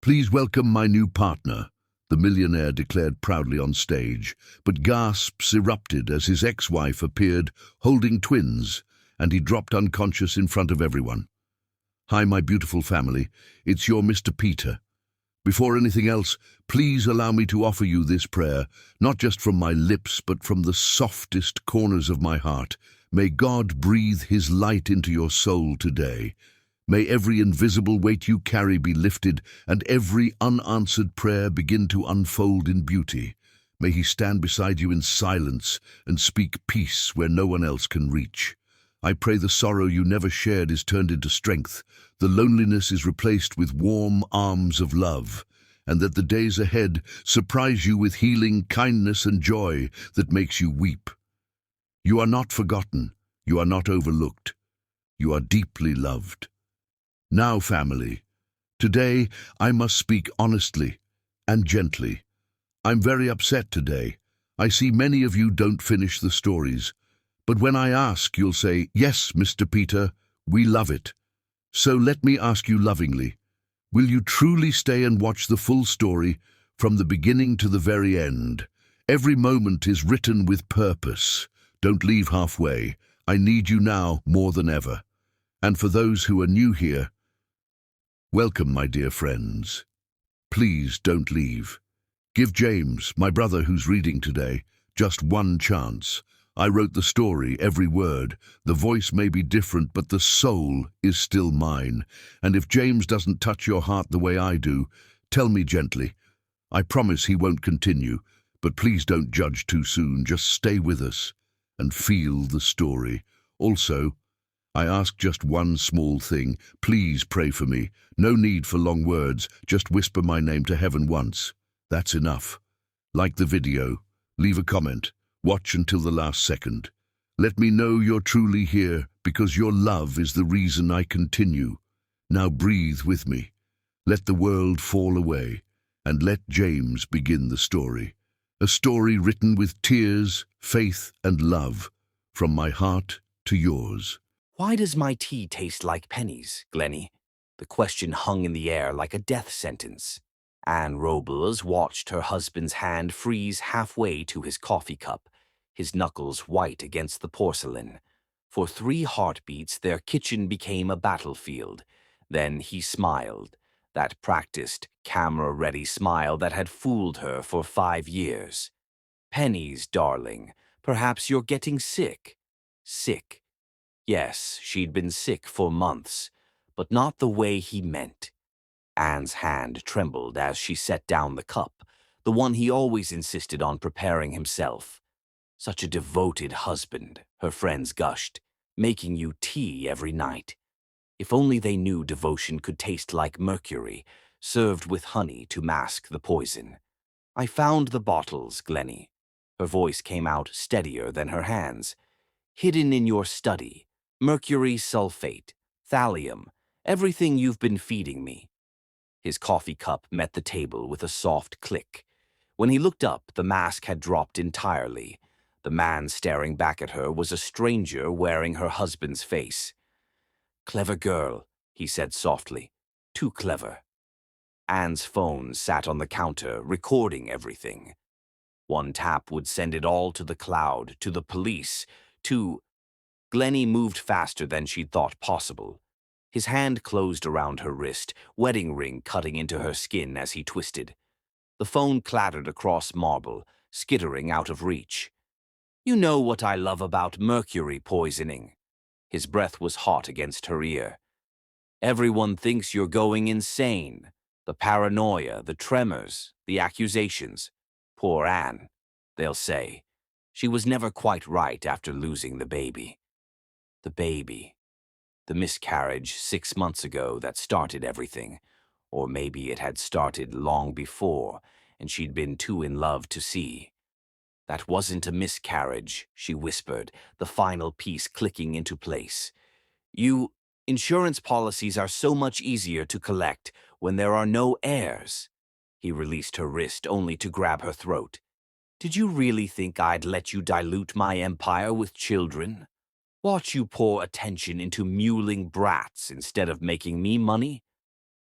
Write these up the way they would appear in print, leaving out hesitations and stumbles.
Please welcome my new partner, the millionaire declared proudly on stage, but gasps erupted as his ex-wife appeared holding twins, and he dropped unconscious in front of everyone. Hi, my beautiful family, it's your Mr. Peter. Before anything else, please allow me to offer you this prayer, not just from my lips, but from the softest corners of my heart. May God breathe His light into your soul today. May every invisible weight you carry be lifted, and every unanswered prayer begin to unfold in beauty. May He stand beside you in silence and speak peace where no one else can reach. I pray the sorrow you never shared is turned into strength, the loneliness is replaced with warm arms of love, and that the days ahead surprise you with healing, kindness, and joy that makes you weep. You are not forgotten, you are not overlooked, you are deeply loved. Now, family, today I must speak honestly and gently. I'm very upset today. I see many of you don't finish the stories, but when I ask, you'll say, "Yes, Mr. Peter, we love it." So let me ask you lovingly, will you truly stay and watch the full story from the beginning to the very end? Every moment is written with purpose. Don't leave halfway. I need you now more than ever. And for those who are new here, welcome, my dear friends. Please don't leave. Give James, my brother who's reading today, just one chance. I wrote the story, every word. The voice may be different, but the soul is still mine. And if James doesn't touch your heart the way I do, tell me gently. I promise he won't continue, but please don't judge too soon. Just stay with us and feel the story. Also, I ask just one small thing. Please pray for me. No need for long words. Just whisper my name to heaven once. That's enough. Like the video. Leave a comment. Watch until the last second. Let me know you're truly here, because your love is the reason I continue. Now breathe with me. Let the world fall away, and let James begin the story. A story written with tears, faith, and love, from my heart to yours. Why does my tea taste like pennies, Glennie? The question hung in the air like a death sentence. Anne Robles watched her husband's hand freeze halfway to his coffee cup, his knuckles white against the porcelain. For 3 heartbeats, their kitchen became a battlefield. Then he smiled, that practiced, camera-ready smile that had fooled her for 5 years. "Pennies, darling, perhaps you're getting sick." Sick. Yes, she'd been sick for months, but not the way he meant. Anne's hand trembled as she set down the cup, the one he always insisted on preparing himself. "Such a devoted husband," her friends gushed, "making you tea every night." If only they knew devotion could taste like mercury, served with honey to mask the poison. "I found the bottles, Glennie." Her voice came out steadier than her hands. "Hidden in your study. Mercury sulfate, thallium, everything you've been feeding me." His coffee cup met the table with a soft click. When he looked up, the mask had dropped entirely. The man staring back at her was a stranger wearing her husband's face. "Clever girl," he said softly. "Too clever." Anne's phone sat on the counter, recording everything. One tap would send it all to the cloud, to the police, to... Glennie moved faster than she'd thought possible. His hand closed around her wrist, wedding ring cutting into her skin as he twisted. The phone clattered across marble, skittering out of reach. "You know what I love about mercury poisoning." His breath was hot against her ear. "Everyone thinks you're going insane. The paranoia, the tremors, the accusations. Poor Anne, they'll say. She was never quite right after losing the baby." The baby. The miscarriage 6 months ago that started everything. Or maybe it had started long before, and she'd been too in love to see. "That wasn't a miscarriage," she whispered, the final piece clicking into place. Insurance policies are so much easier to collect when there are no heirs." He released her wrist only to grab her throat. "Did you really think I'd let you dilute my empire with children? Watch you pour attention into mewling brats instead of making me money?"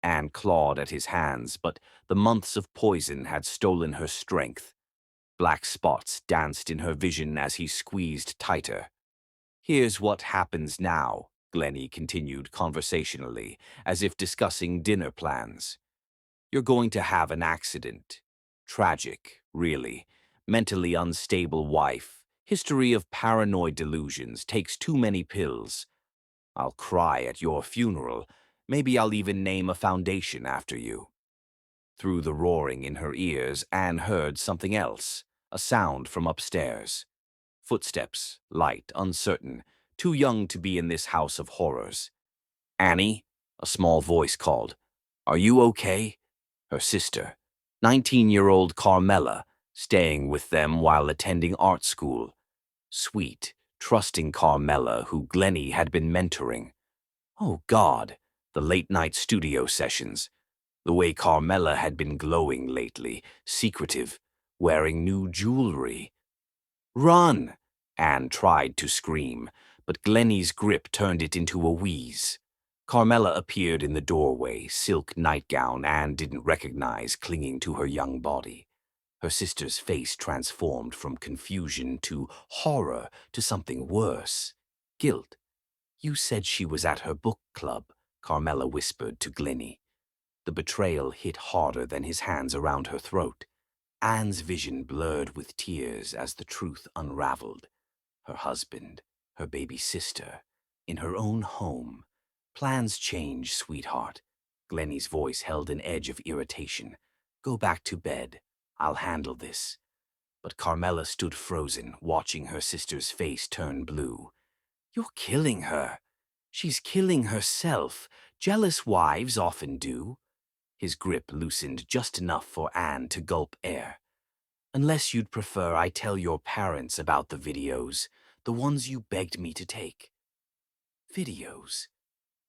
Anne clawed at his hands, but the months of poison had stolen her strength. Black spots danced in her vision as he squeezed tighter. "Here's what happens now," Glennie continued conversationally, as if discussing dinner plans. "You're going to have an accident. Tragic, really. Mentally unstable wife. History of paranoid delusions. Takes too many pills. I'll cry at your funeral. Maybe I'll even name a foundation after you." Through the roaring in her ears, Anne heard something else, a sound from upstairs. Footsteps, light, uncertain, too young to be in this house of horrors. "Annie," a small voice called. "Are you okay?" Her sister, 19-year-old Carmela, staying with them while attending art school. Sweet, trusting Carmela, who Glennie had been mentoring. Oh God, the late-night studio sessions. The way Carmela had been glowing lately, secretive, wearing new jewelry. "Run!" Anne tried to scream, but Glennie's grip turned it into a wheeze. Carmela appeared in the doorway, silk nightgown Anne didn't recognize clinging to her young body. Her sister's face transformed from confusion to horror to something worse. Guilt. "You said she was at her book club," Carmela whispered to Glennie. The betrayal hit harder than his hands around her throat. Anne's vision blurred with tears as the truth unraveled. Her husband, her baby sister, in her own home. "Plans change, sweetheart." Glennie's voice held an edge of irritation. "Go back to bed. I'll handle this." But Carmela stood frozen, watching her sister's face turn blue. "You're killing her." "She's killing herself. Jealous wives often do." His grip loosened just enough for Anne to gulp air. "Unless you'd prefer I tell your parents about the videos, the ones you begged me to take." "Videos?"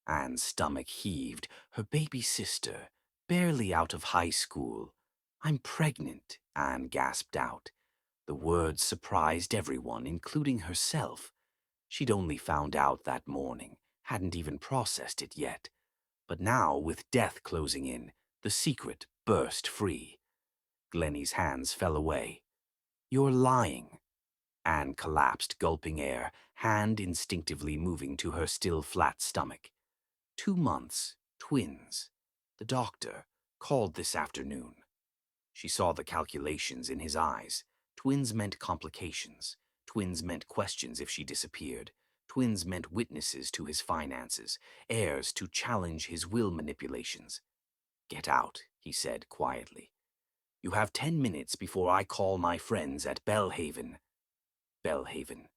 Anne's stomach heaved. Her baby sister, barely out of high school. "I'm pregnant," Anne gasped out. The words surprised everyone, including herself. She'd only found out that morning, hadn't even processed it yet. But now, with death closing in, the secret burst free. Glennie's hands fell away. "You're lying." Anne collapsed, gulping air, hand instinctively moving to her still flat stomach. 2 months, twins. The doctor called this afternoon. She saw the calculations in his eyes. Twins meant complications. Twins meant questions if she disappeared. Twins meant witnesses to his finances, heirs to challenge his will manipulations. "Get out," he said quietly. "You have 10 minutes before I call my friends at Bellhaven." Bellhaven,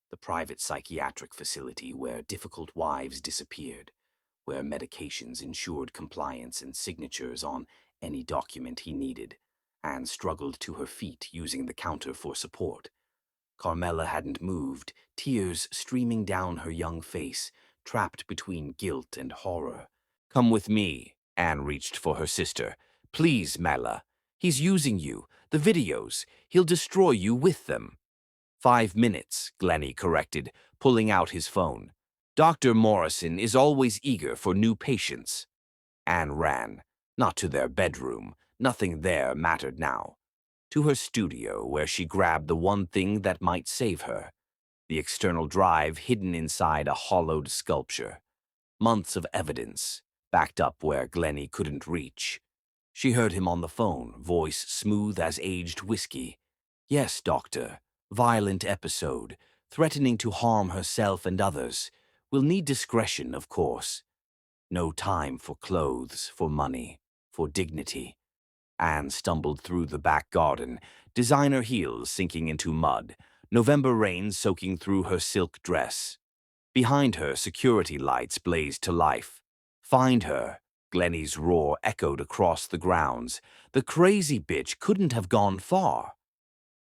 the private psychiatric facility where difficult wives disappeared, where medications ensured compliance and signatures on any document he needed. Anne struggled to her feet, using the counter for support. Carmela hadn't moved, tears streaming down her young face, trapped between guilt and horror. "Come with me." Anne reached for her sister. "Please, Mela. He's using you. The videos. He'll destroy you with them." 5 minutes, Glennie corrected, pulling out his phone. "Dr. Morrison is always eager for new patients." Anne ran, not to their bedroom. Nothing there mattered now. To her studio, where she grabbed the one thing that might save her. The external drive hidden inside a hollowed sculpture. Months of evidence, backed up where Glennie couldn't reach. She heard him on the phone, voice smooth as aged whiskey. "Yes, doctor. Violent episode. Threatening to harm herself and others. Will need discretion, of course. No time for clothes, for money, for dignity." Anne stumbled through the back garden, designer heels sinking into mud, November rain soaking through her silk dress. Behind her, security lights blazed to life. "Find her." Glennie's roar echoed across the grounds. The crazy bitch couldn't have gone far.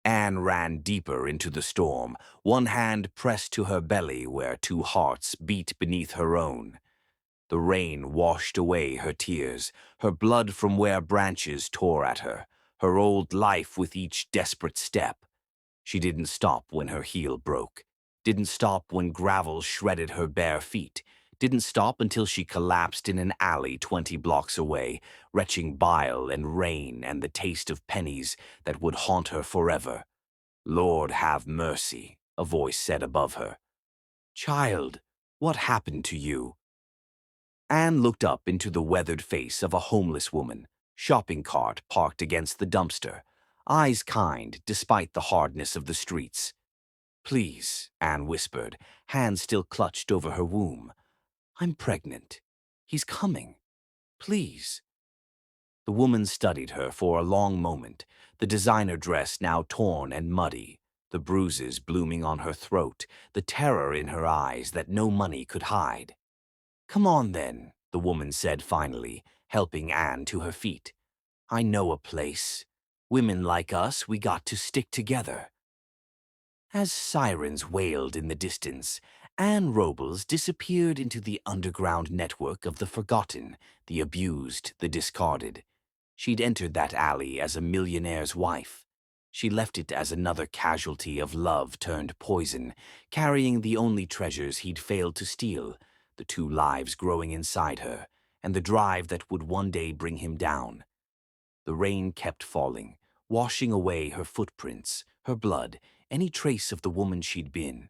Anne ran deeper into the storm, one hand pressed to her belly where 2 hearts beat beneath her own. The rain washed away her tears, her blood from where branches tore at her, her old life with each desperate step. She didn't stop when her heel broke, didn't stop when gravel shredded her bare feet, didn't stop until she collapsed in an alley 20 blocks away, retching bile and rain and the taste of pennies that would haunt her forever. "Lord have mercy," a voice said above her. "Child, what happened to you?" Anne looked up into the weathered face of a homeless woman, shopping cart parked against the dumpster, eyes kind despite the hardness of the streets. "Please," Anne whispered, hands still clutched over her womb. "I'm pregnant. He's coming. Please." The woman studied her for a long moment, the designer dress now torn and muddy, the bruises blooming on her throat, the terror in her eyes that no money could hide. "Come on, then," the woman said finally, helping Anne to her feet. "I know a place. Women like us, we got to stick together." As sirens wailed in the distance, Anne Robles disappeared into the underground network of the forgotten, the abused, the discarded. She'd entered that alley as a millionaire's wife. She left it as another casualty of love turned poison, carrying the only treasures he'd failed to steal, the two lives growing inside her, and the drive that would one day bring him down. The rain kept falling, washing away her footprints, her blood, any trace of the woman she'd been.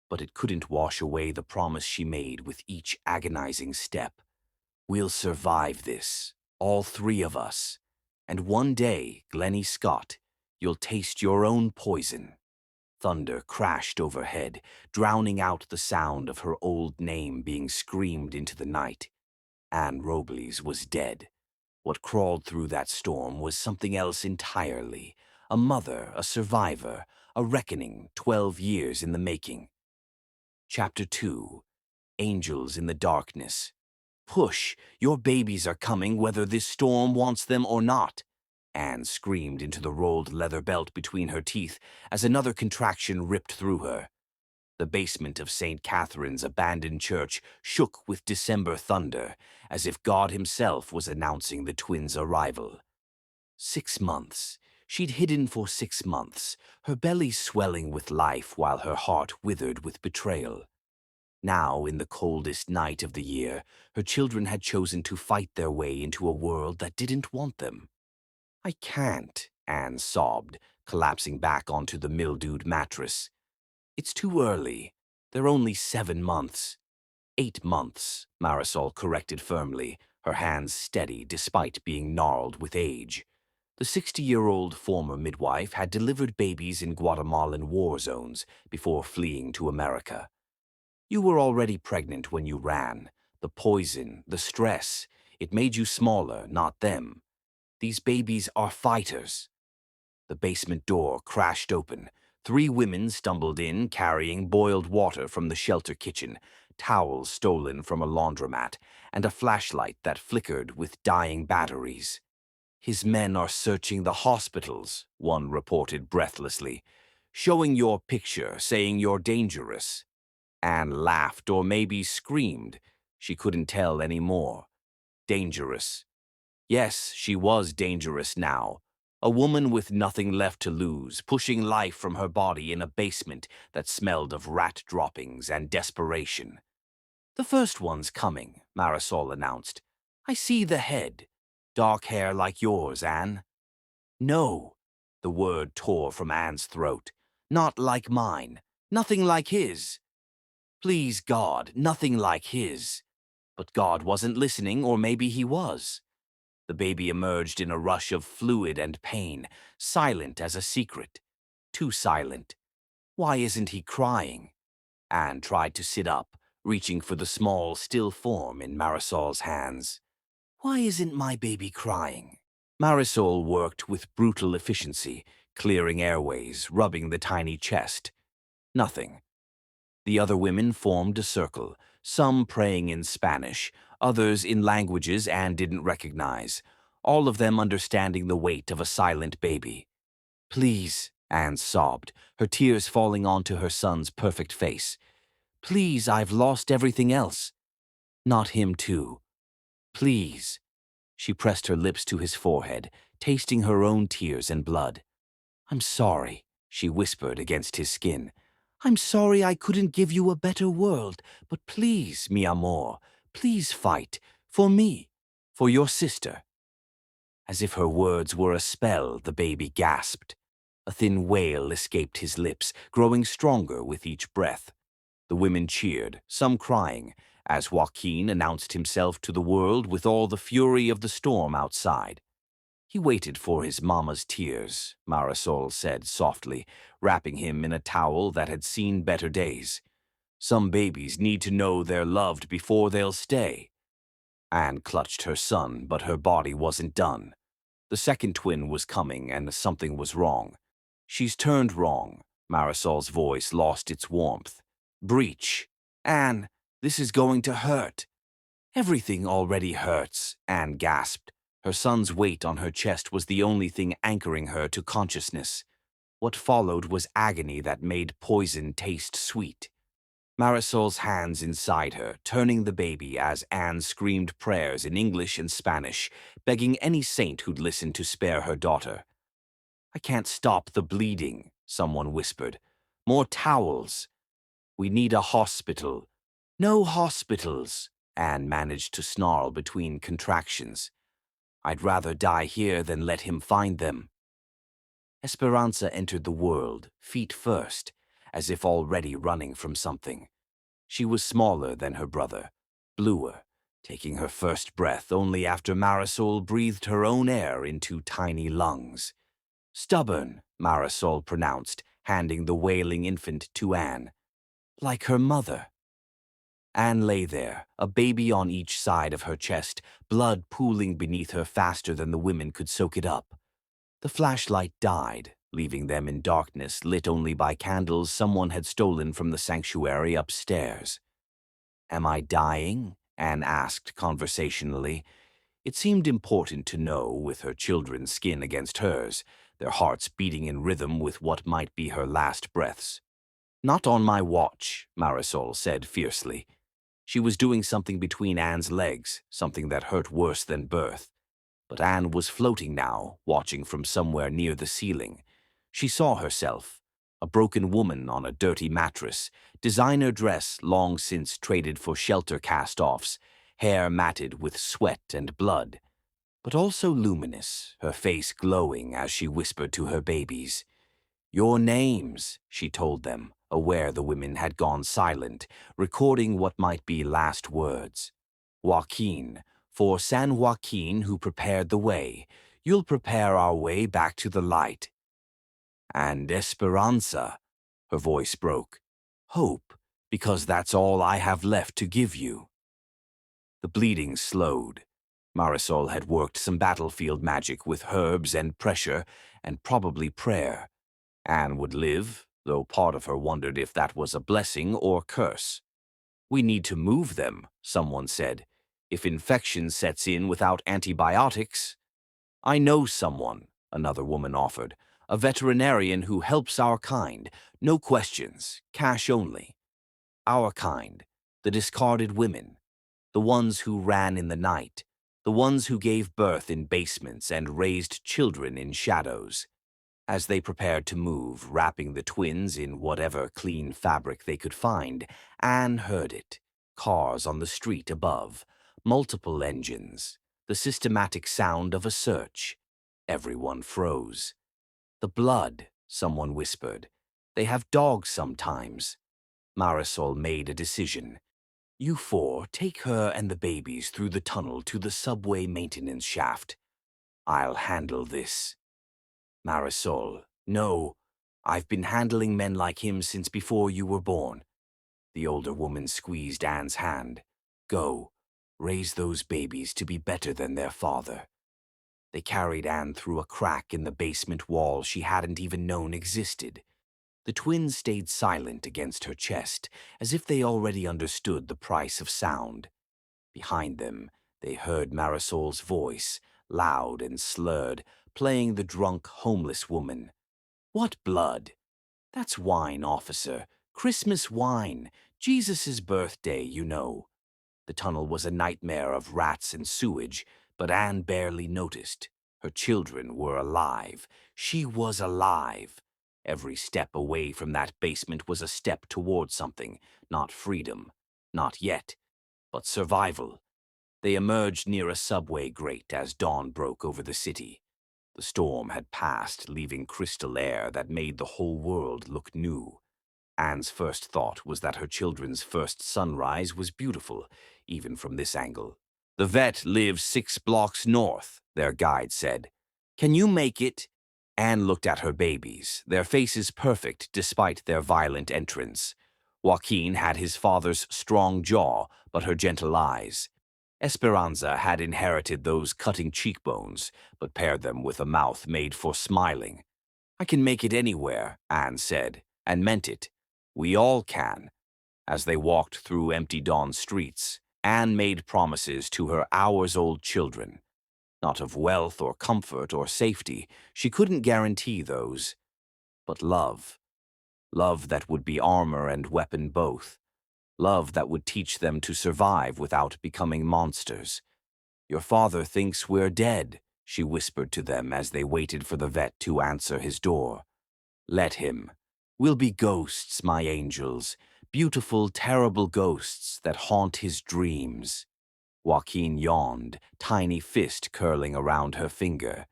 But it couldn't wash away the promise she made with each agonizing step. "We'll survive this, all three of us. And one day, Glennie Scott, you'll taste your own poison." Thunder crashed overhead, drowning out the sound of her old name being screamed into the night. Anne Robles was dead. What crawled through that storm was something else entirely. A mother, a survivor, a reckoning 12 years in the making. Chapter 2. Angels in the Darkness. "Push! Your babies are coming whether this storm wants them or not," Anne screamed into the rolled leather belt between her teeth as another contraction ripped through her. The basement of St. Catherine's abandoned church shook with December thunder, as if God himself was announcing the twins' arrival. 6 months. She'd hidden for 6 months, her belly swelling with life while her heart withered with betrayal. Now, in the coldest night of the year, her children had chosen to fight their way into a world that didn't want them. "I can't," Anne sobbed, collapsing back onto the mildewed mattress. "It's too early. They're only 7 months." 8 months, Marisol corrected firmly, her hands steady despite being gnarled with age. The 60-year-old former midwife had delivered babies in Guatemalan war zones before fleeing to America. "You were already pregnant when you ran. The poison, the stress, it made you smaller, not them. These babies are fighters." The basement door crashed open. 3 women stumbled in, carrying boiled water from the shelter kitchen, towels stolen from a laundromat, and a flashlight that flickered with dying batteries. "His men are searching the hospitals," one reported breathlessly. "Showing your picture, saying you're dangerous." Anne laughed or maybe screamed. She couldn't tell any more. Dangerous. Yes, she was dangerous now. A woman with nothing left to lose, pushing life from her body in a basement that smelled of rat droppings and desperation. "The first one's coming," Marisol announced. "I see the head. Dark hair like yours, Anne." "No," the word tore from Anne's throat. "Not like mine. Nothing like his." Please God, nothing like his. But God wasn't listening, or maybe he was. The baby emerged in a rush of fluid and pain, silent as a secret. Too silent. Why isn't he crying? Anne tried to sit up, reaching for the small, still form in Marisol's hands. "Why isn't my baby crying?" Marisol worked with brutal efficiency, clearing airways, rubbing the tiny chest. Nothing. The other women formed a circle, some praying in Spanish, others in languages Anne didn't recognize, all of them understanding the weight of a silent baby. "Please," Anne sobbed, her tears falling onto her son's perfect face. "Please, I've lost everything else." "Not him too. Please." She pressed her lips to his forehead, tasting her own tears and blood. "I'm sorry," she whispered against his skin. I'm sorry I couldn't give you a better world, but please, mi amor, please fight. For me. For your sister. As if her words were a spell, the baby gasped. A thin wail escaped his lips, growing stronger with each breath. The women cheered, some crying, as Joaquin announced himself to the world with all the fury of the storm outside. He waited for his mama's tears, Marisol said softly, wrapping him in a towel that had seen better days. Some babies need to know they're loved before they'll stay. Anne clutched her son, but her body wasn't done. The second twin was coming, and something was wrong. She's turned wrong. Marisol's voice lost its warmth. Breach. Anne, this is going to hurt. Everything already hurts, Anne gasped. Her son's weight on her chest was the only thing anchoring her to consciousness. What followed was agony that made poison taste sweet. Marisol's hands inside her, turning the baby as Anne screamed prayers in English and Spanish, begging any saint who'd listen to spare her daughter. I can't stop the bleeding, someone whispered. More towels. We need a hospital. No hospitals, Anne managed to snarl between contractions. I'd rather die here than let him find them. Esperanza entered the world, feet first, as if already running from something. She was smaller than her brother, bluer, taking her first breath only after Marisol breathed her own air into tiny lungs. Stubborn, Marisol pronounced, handing the wailing infant to Anne. Like her mother. Anne lay there, a baby on each side of her chest, blood pooling beneath her faster than the women could soak it up. The flashlight died, leaving them in darkness lit only by candles someone had stolen from the sanctuary upstairs. Am I dying? Anne asked conversationally. It seemed important to know, with her children's skin against hers, their hearts beating in rhythm with what might be her last breaths. Not on my watch, Marisol said fiercely. She was doing something between Anne's legs, something that hurt worse than birth. But Anne was floating now, watching from somewhere near the ceiling. She saw herself, a broken woman on a dirty mattress, designer dress long since traded for shelter cast-offs, hair matted with sweat and blood. But also luminous, her face glowing as she whispered to her babies. Your names, she told them, aware the women had gone silent, recording what might be last words. Joaquin, for San Joaquin who prepared the way, you'll prepare our way back to the light. And Esperanza, her voice broke. Hope, because that's all I have left to give you. The bleeding slowed. Marisol had worked some battlefield magic with herbs and pressure, and probably prayer. Anne would live, though part of her wondered if that was a blessing or curse. We need to move them, someone said. If infection sets in without antibiotics. I know someone, another woman offered, a veterinarian who helps our kind, no questions, cash only. Our kind, the discarded women, the ones who ran in the night, the ones who gave birth in basements and raised children in shadows. As they prepared to move, wrapping the twins in whatever clean fabric they could find, Anne heard it. Cars on the street above, multiple engines, the systematic sound of a search. Everyone froze. The blood, someone whispered. They have dogs sometimes. Marisol made a decision. You four take her and the babies through the tunnel to the subway maintenance shaft. I'll handle this. Marisol, no. I've been handling men like him since before you were born. The older woman squeezed Anne's hand. Go. Raise those babies to be better than their father. They carried Anne through a crack in the basement wall she hadn't even known existed. The twins stayed silent against her chest, as if they already understood the price of sound. Behind them, they heard Marisol's voice, loud and slurred, playing the drunk, homeless woman. What blood? That's wine, officer. Christmas wine. Jesus' birthday, you know. The tunnel was a nightmare of rats and sewage, but Anne barely noticed. Her children were alive. She was alive. Every step away from that basement was a step toward something, not freedom, not yet, but survival. They emerged near a subway grate as dawn broke over the city. The storm had passed, leaving crystal air that made the whole world look new. Anne's first thought was that her children's first sunrise was beautiful, even from this angle. "The vet lives 6 blocks north," their guide said. "Can you make it?" Anne looked at her babies, their faces perfect despite their violent entrance. Joaquin had his father's strong jaw, but her gentle eyes. Esperanza had inherited those cutting cheekbones, but paired them with a mouth made for smiling. "I can make it anywhere," Anne said, and meant it. "We all can." As they walked through empty dawn streets, Anne made promises to her hours-old children. Not of wealth or comfort or safety, she couldn't guarantee those. But love. Love that would be armor and weapon both. Love that would teach them to survive without becoming monsters. "Your father thinks we're dead," she whispered to them as they waited for the vet to answer his door. "Let him. We'll be ghosts, my angels. Beautiful, terrible ghosts that haunt his dreams." Joaquin yawned, tiny fist curling around her finger.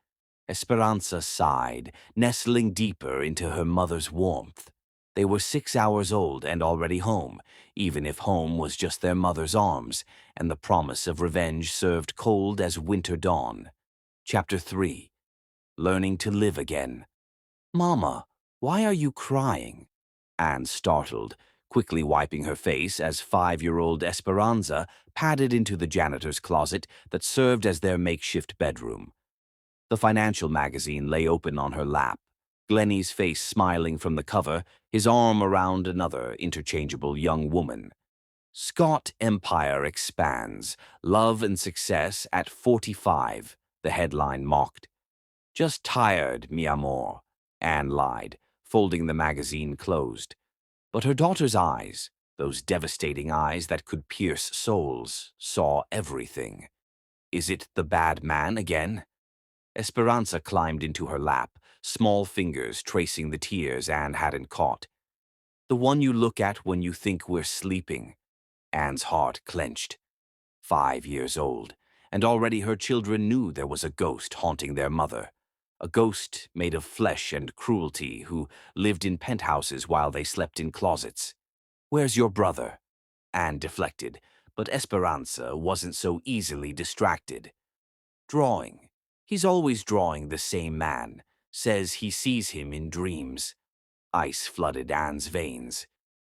Esperanza sighed, nestling deeper into her mother's warmth. They were 6 hours old and already home, even if home was just their mother's arms, and the promise of revenge served cold as winter dawn. Chapter 3. Learning to Live Again. "Mama, why are you crying?" Anne startled, quickly wiping her face as 5-year-old Esperanza padded into the janitor's closet that served as their makeshift bedroom. The financial magazine lay open on her lap, Glennie's face smiling from the cover, his arm around another interchangeable young woman. "Scott Empire Expands. Love and Success at 45, the headline mocked. "Just tired, mi amor," Anne lied, folding the magazine closed. But her daughter's eyes, those devastating eyes that could pierce souls, saw everything. "Is it the bad man again?" Esperanza climbed into her lap, small fingers tracing the tears Anne hadn't caught. "The one you look at when you think we're sleeping." Anne's heart clenched. 5 years old, and already her children knew there was a ghost haunting their mother. A ghost made of flesh and cruelty who lived in penthouses while they slept in closets. "Where's your brother?" Anne deflected, but Esperanza wasn't so easily distracted. "Drawing. He's always drawing the same man. Says he sees him in dreams." Ice flooded Anne's veins.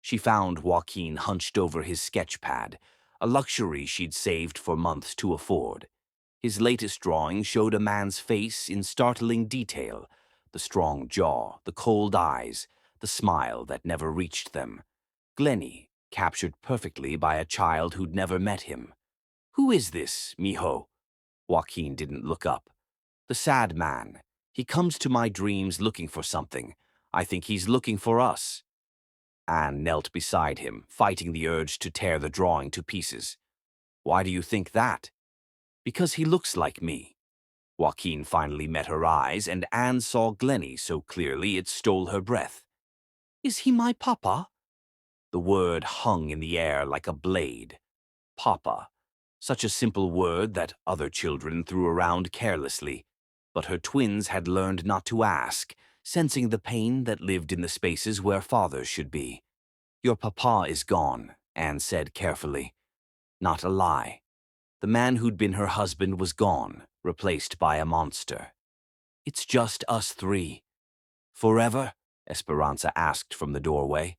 She found Joaquin hunched over his sketch pad, a luxury she'd saved for months to afford. His latest drawing showed a man's face in startling detail, the strong jaw, the cold eyes, the smile that never reached them. Glennie, captured perfectly by a child who'd never met him. "Who is this, mijo?" Joaquin didn't look up. "The sad man. He comes to my dreams looking for something. I think he's looking for us." Anne knelt beside him, fighting the urge to tear the drawing to pieces. "Why do you think that?" "Because he looks like me." Joaquin finally met her eyes, and Anne saw Glennie so clearly it stole her breath. "Is he my papa?" The word hung in the air like a blade. Papa. Such a simple word that other children threw around carelessly. But her twins had learned not to ask, sensing the pain that lived in the spaces where fathers should be. "Your papa is gone," Anne said carefully. Not a lie. The man who'd been her husband was gone, replaced by a monster. "It's just us three." "Forever?" Esperanza asked from the doorway.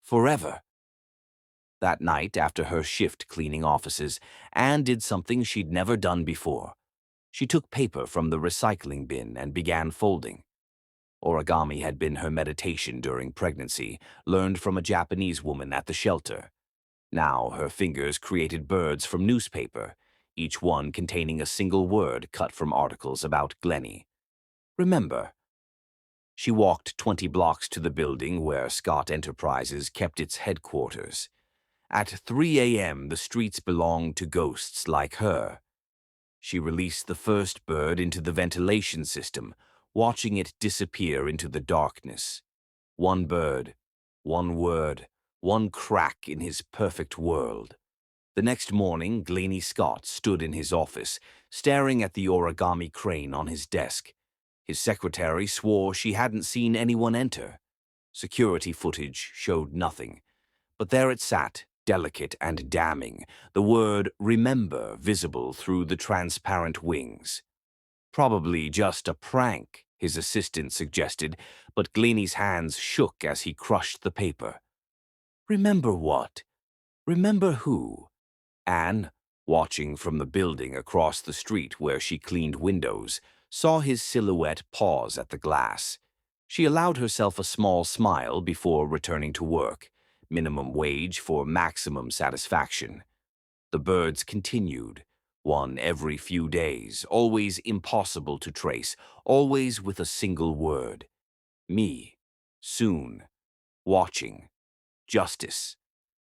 "Forever." That night, after her shift cleaning offices, Anne did something she'd never done before. She took paper from the recycling bin and began folding. Origami had been her meditation during pregnancy, learned from a Japanese woman at the shelter. Now her fingers created birds from newspaper, each one containing a single word cut from articles about Glennie. "Remember." She walked 20 blocks to the building where Scott Enterprises kept its headquarters. At 3 a.m., the streets belonged to ghosts like her. She released the first bird into the ventilation system, watching it disappear into the darkness. One bird, one word, one crack in his perfect world. The next morning, Glennie Scott stood in his office, staring at the origami crane on his desk. His secretary swore she hadn't seen anyone enter. Security footage showed nothing. But there it sat, delicate and damning, the word "remember" visible through the transparent wings. Probably just a prank, his assistant suggested, but Gleanie's hands shook as he crushed the paper. Remember what? Remember who? Anne, watching from the building across the street where she cleaned windows, saw his silhouette pause at the glass. She allowed herself a small smile before returning to work, minimum wage for maximum satisfaction. The birds continued, one every few days, always impossible to trace, always with a single word. Me. Soon. Watching. Justice.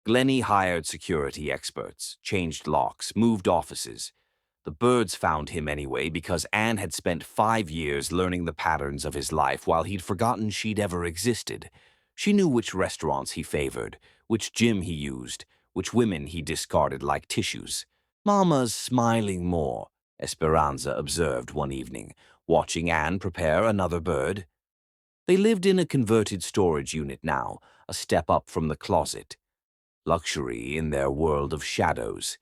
Glennie hired security experts, changed locks, moved offices. The birds found him anyway because Anne had spent 5 years learning the patterns of his life while he'd forgotten she'd ever existed. She knew which restaurants he favored, which gym he used, which women he discarded like tissues. Mama's smiling more, Esperanza observed one evening, watching Anne prepare another bird. They lived in a converted storage unit now, a step up from the closet. Luxury in their world of shadows.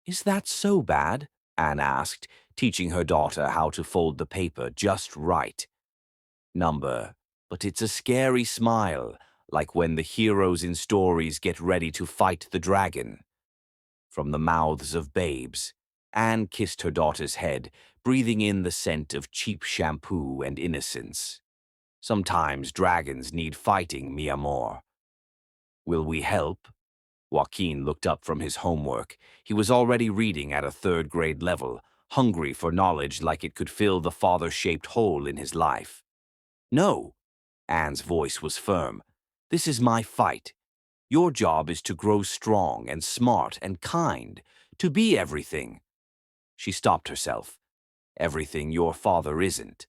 Is that so bad? Anne asked, teaching her daughter how to fold the paper just right. Number, but it's a scary smile, like when the heroes in stories get ready to fight the dragon. From the mouths of babes, Anne kissed her daughter's head, breathing in the scent of cheap shampoo and innocence. Sometimes dragons need fighting, mi amor. Will we help? Joaquin looked up from his homework. He was already reading at a third-grade level, hungry for knowledge like it could fill the father-shaped hole in his life. No, Anne's voice was firm. This is my fight. Your job is to grow strong and smart and kind, to be everything. She stopped herself. Everything your father isn't.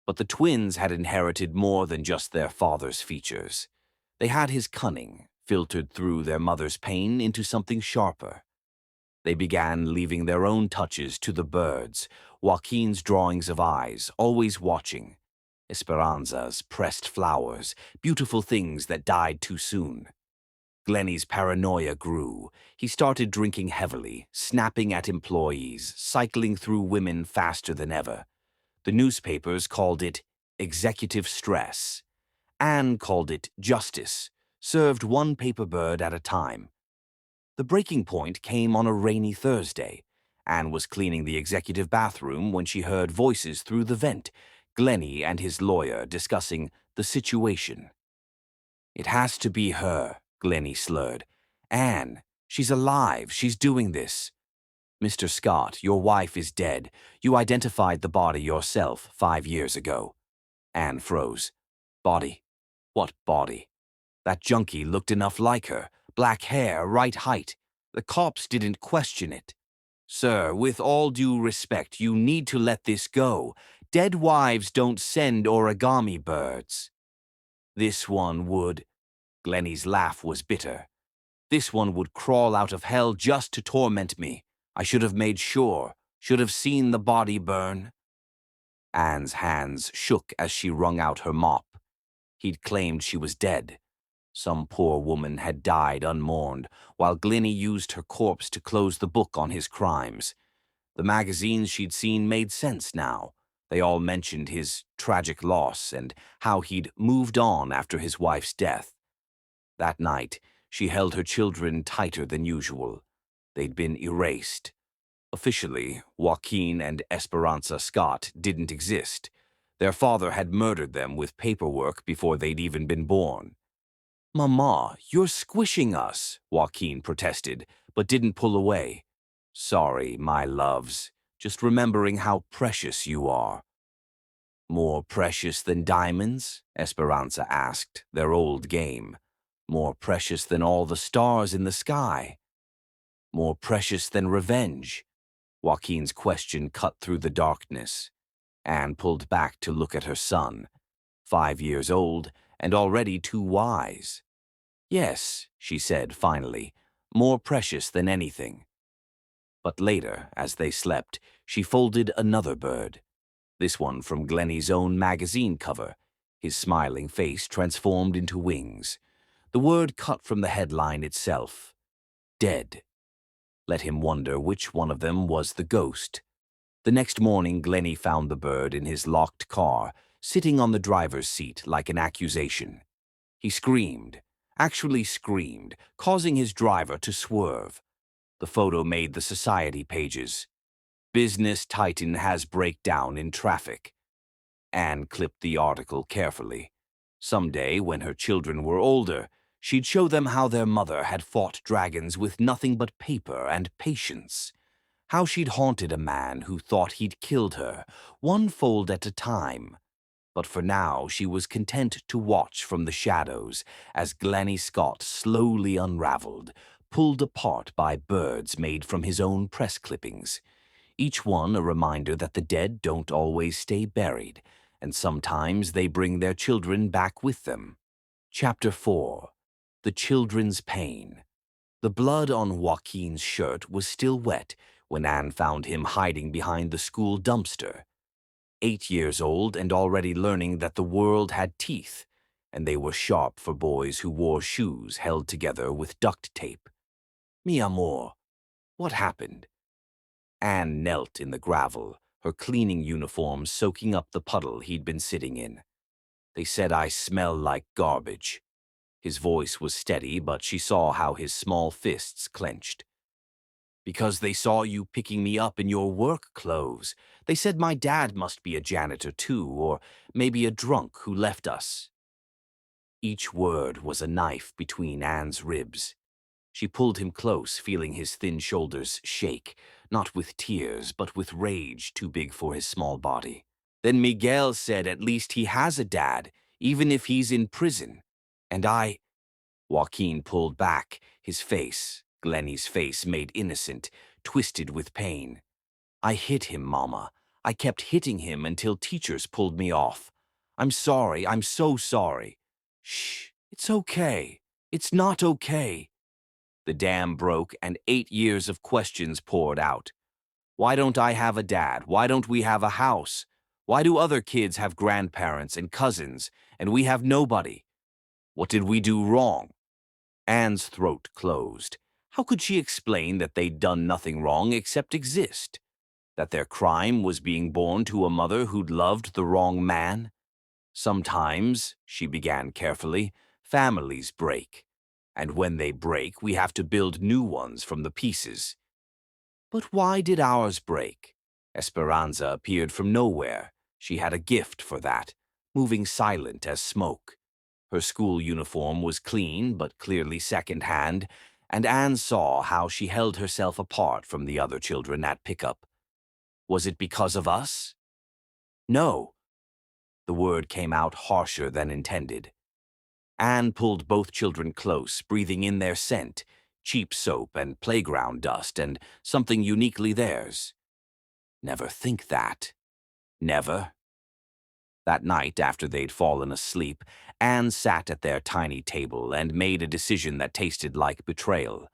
But the twins had inherited more than just their father's features. They had his cunning, filtered through their mother's pain into something sharper. They began leaving their own touches to the birds, Joaquin's drawings of eyes, always watching, Esperanza's pressed flowers, beautiful things that died too soon. Glennie's paranoia grew. He started drinking heavily, snapping at employees, cycling through women faster than ever. The newspapers called it executive stress. Anne called it justice, served one paper bird at a time. The breaking point came on a rainy Thursday. Anne was cleaning the executive bathroom when she heard voices through the vent, Glennie and his lawyer discussing the situation. It has to be her, Glennie slurred. Anne, she's alive, she's doing this. Mr. Scott, your wife is dead. You identified the body yourself 5 years ago. Anne froze. Body? What body? That junkie looked enough like her. Black hair, right height. The cops didn't question it. Sir, with all due respect, you need to let this go. Dead wives don't send origami birds. This one would. Glennie's laugh was bitter. This one would crawl out of hell just to torment me. I should have made sure, should have seen the body burn. Anne's hands shook as she wrung out her mop. He'd claimed she was dead. Some poor woman had died unmourned, while Glennie used her corpse to close the book on his crimes. The magazines she'd seen made sense now. They all mentioned his tragic loss and how he'd moved on after his wife's death. That night, she held her children tighter than usual. They'd been erased. Officially, Joaquin and Esperanza Scott didn't exist. Their father had murdered them with paperwork before they'd even been born. Mama, you're squishing us, Joaquin protested, but didn't pull away. Sorry, my loves, just remembering how precious you are. More precious than diamonds? Esperanza asked, their old game. More precious than all the stars in the sky? More precious than revenge? Joaquin's question cut through the darkness. Anne pulled back to look at her son. 5 years old and already too wise. Yes, she said finally, more precious than anything. But later, as they slept, she folded another bird, this one from Glennie's own magazine cover, his smiling face transformed into wings. The word cut from the headline itself, dead. Let him wonder which one of them was the ghost. The next morning, Glennie found the bird in his locked car, sitting on the driver's seat like an accusation. He screamed, actually screamed, causing his driver to swerve. The photo made the society pages. Business titan has breakdown in traffic. Anne clipped the article carefully. Someday, when her children were older, she'd show them how their mother had fought dragons with nothing but paper and patience. How she'd haunted a man who thought he'd killed her, one fold at a time. But for now, she was content to watch from the shadows as Glennie Scott slowly unraveled, pulled apart by birds made from his own press clippings. Each one a reminder that the dead don't always stay buried, and sometimes they bring their children back with them. Chapter 4. The Children's Pain. The blood on Joaquin's shirt was still wet when Anne found him hiding behind the school dumpster. 8 years old and already learning that the world had teeth, and they were sharp for boys who wore shoes held together with duct tape. Mi amor, what happened? Anne knelt in the gravel, her cleaning uniform soaking up the puddle he'd been sitting in. They said I smell like garbage. His voice was steady, but she saw how his small fists clenched. Because they saw you picking me up in your work clothes. They said my dad must be a janitor too, or maybe a drunk who left us. Each word was a knife between Anne's ribs. She pulled him close, feeling his thin shoulders shake, not with tears, but with rage too big for his small body. Then Miguel said at least he has a dad, even if he's in prison. And I... Joaquin pulled back, his face, Glennie's face made innocent, twisted with pain. I hit him, Mama. I kept hitting him until teachers pulled me off. I'm sorry, I'm so sorry. Shh, it's okay. It's not okay. The dam broke and 8 years of questions poured out. Why don't I have a dad? Why don't we have a house? Why do other kids have grandparents and cousins, and we have nobody? What did we do wrong? Anne's throat closed. How could she explain that they'd done nothing wrong except exist? That their crime was being born to a mother who'd loved the wrong man? Sometimes, she began carefully, families break. And when they break, we have to build new ones from the pieces. But why did ours break? Esperanza appeared from nowhere. She had a gift for that, moving silent as smoke. Her school uniform was clean but clearly second-hand, and Anne saw how she held herself apart from the other children at pickup. Was it because of us? No. The word came out harsher than intended. Anne pulled both children close, breathing in their scent, cheap soap and playground dust and something uniquely theirs. Never think that. Never. That night, after they'd fallen asleep, Anne sat at their tiny table and made a decision that tasted like betrayal.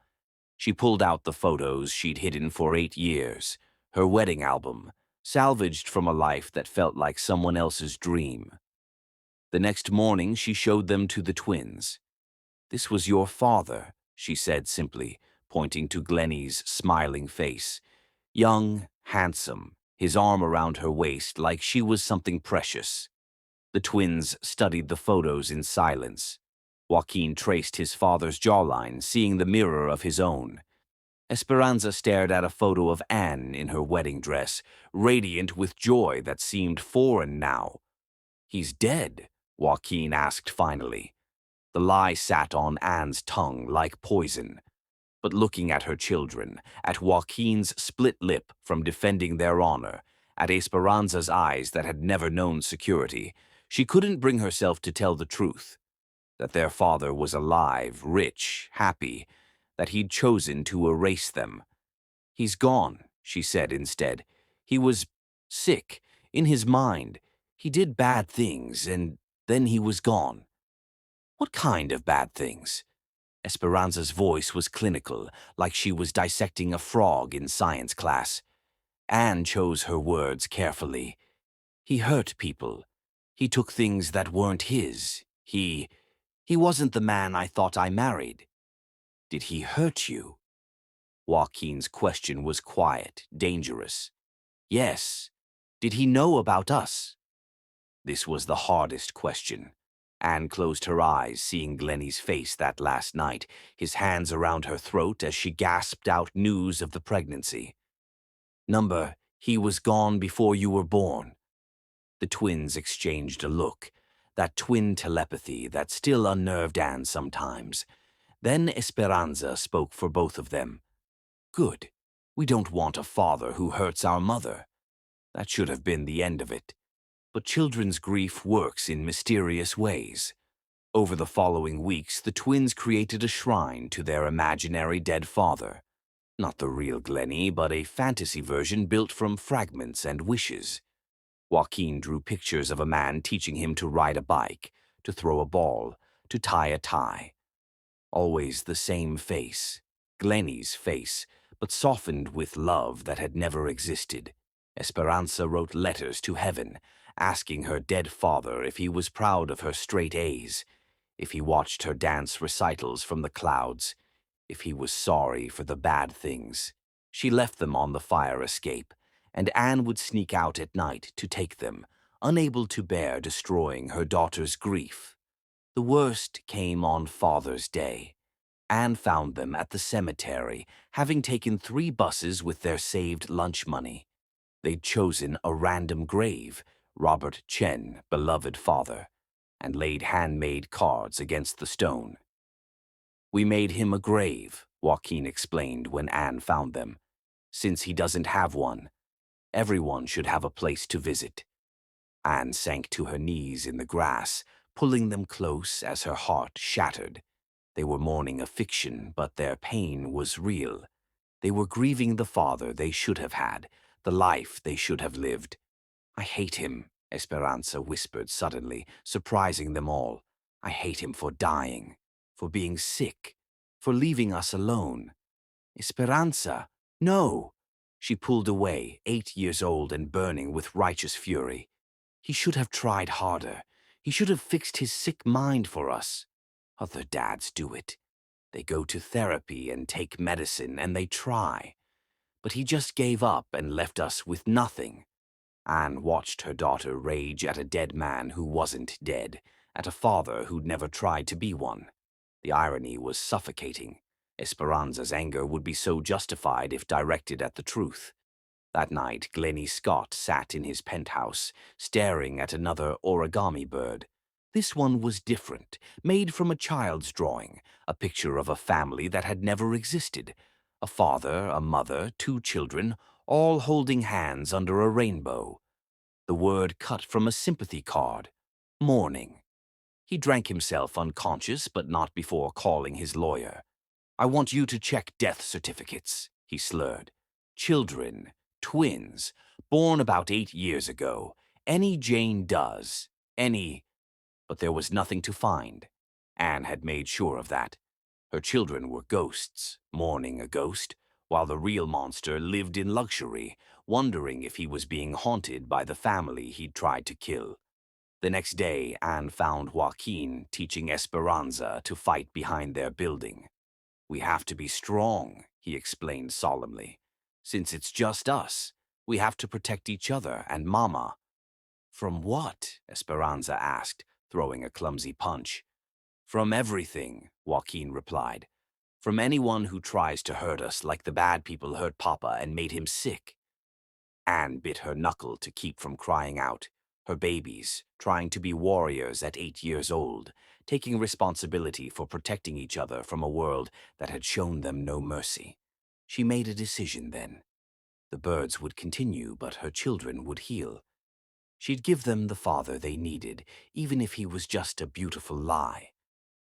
She pulled out the photos she'd hidden for 8 years, her wedding album, salvaged from a life that felt like someone else's dream. The next morning, she showed them to the twins. This was your father, she said simply, pointing to Glennie's smiling face. Young, handsome, his arm around her waist like she was something precious. The twins studied the photos in silence. Joaquin traced his father's jawline, seeing the mirror of his own. Esperanza stared at a photo of Anne in her wedding dress, radiant with joy that seemed foreign now. He's dead, Joaquin asked finally. The lie sat on Anne's tongue like poison. But looking at her children, at Joaquin's split lip from defending their honor, at Esperanza's eyes that had never known security, she couldn't bring herself to tell the truth. That their father was alive, rich, happy, that he'd chosen to erase them. He's gone, she said instead. He was sick, in his mind. He did bad things, and Then he was gone. What kind of bad things? Esperanza's voice was clinical, like she was dissecting a frog in science class. Anne chose her words carefully. He hurt people. He took things that weren't his. He wasn't the man I thought I married. Did he hurt you? Joaquin's question was quiet, dangerous. Yes. Did he know about us? This was the hardest question. Anne closed her eyes, seeing Glennie's face that last night, his hands around her throat as she gasped out news of the pregnancy. Number, he was gone before you were born. The twins exchanged a look, that twin telepathy that still unnerved Anne sometimes. Then Esperanza spoke for both of them. Good. We don't want a father who hurts our mother. That should have been the end of it. But children's grief works in mysterious ways. Over the following weeks, the twins created a shrine to their imaginary dead father. Not the real Glennie, but a fantasy version built from fragments and wishes. Joaquin drew pictures of a man teaching him to ride a bike, to throw a ball, to tie a tie. Always the same face, Glennie's face, but softened with love that had never existed. Esperanza wrote letters to heaven, asking her dead father if he was proud of her straight A's, if he watched her dance recitals from the clouds, if he was sorry for the bad things. She left them on the fire escape, and Anne would sneak out at night to take them, unable to bear destroying her daughter's grief. The worst came on Father's Day. Anne found them at the cemetery, having taken 3 buses with their saved lunch money. They'd chosen a random grave, Robert Chen, beloved father, and laid handmade cards against the stone. We made him a grave, Joaquin explained when Anne found them. Since he doesn't have one, everyone should have a place to visit. Anne sank to her knees in the grass, pulling them close as her heart shattered. They were mourning a fiction, but their pain was real. They were grieving the father they should have had, the life they should have lived. I hate him, Esperanza whispered suddenly, surprising them all. I hate him for dying, for being sick, for leaving us alone. Esperanza, no! She pulled away, 8 years old and burning with righteous fury. He should have tried harder. He should have fixed his sick mind for us. Other dads do it. They go to therapy and take medicine and they try. But he just gave up and left us with nothing. Anne watched her daughter rage at a dead man who wasn't dead, at a father who'd never tried to be one. The irony was suffocating. Esperanza's anger would be so justified if directed at the truth. That night, Glennie Scott sat in his penthouse, staring at another origami bird. This one was different, made from a child's drawing, a picture of a family that had never existed. A father, a mother, 2 children, all holding hands under a rainbow. The word cut from a sympathy card. Mourning. He drank himself unconscious, but not before calling his lawyer. I want you to check death certificates, he slurred. Children, twins, born about 8 years ago. Any Jane does. Any. But there was nothing to find. Anne had made sure of that. Her children were ghosts, mourning a ghost, while the real monster lived in luxury, wondering if he was being haunted by the family he'd tried to kill. The next day, Anne found Joaquin teaching Esperanza to fight behind their building. We have to be strong, he explained solemnly. Since it's just us, we have to protect each other and Mama. From what? Esperanza asked, throwing a clumsy punch. From everything, Joaquin replied. From anyone who tries to hurt us like the bad people hurt Papa and made him sick. Anne bit her knuckle to keep from crying out. Her babies, trying to be warriors at 8 years old, taking responsibility for protecting each other from a world that had shown them no mercy. She made a decision then. The birds would continue, but her children would heal. She'd give them the father they needed, even if he was just a beautiful lie.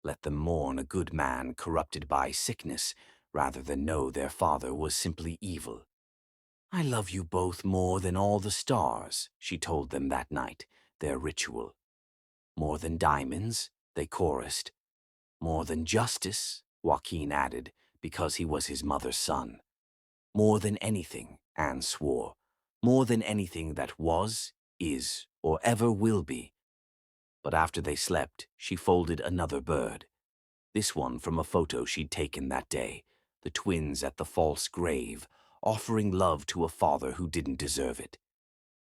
Let them mourn a good man corrupted by sickness, rather than know their father was simply evil. I love you both more than all the stars, she told them that night, their ritual. More than diamonds, they chorused. More than justice, Joaquin added, because he was his mother's son. More than anything, Anne swore. More than anything that was, is, or ever will be. But after they slept, she folded another bird. This one from a photo she'd taken that day, the twins at the false grave, offering love to a father who didn't deserve it.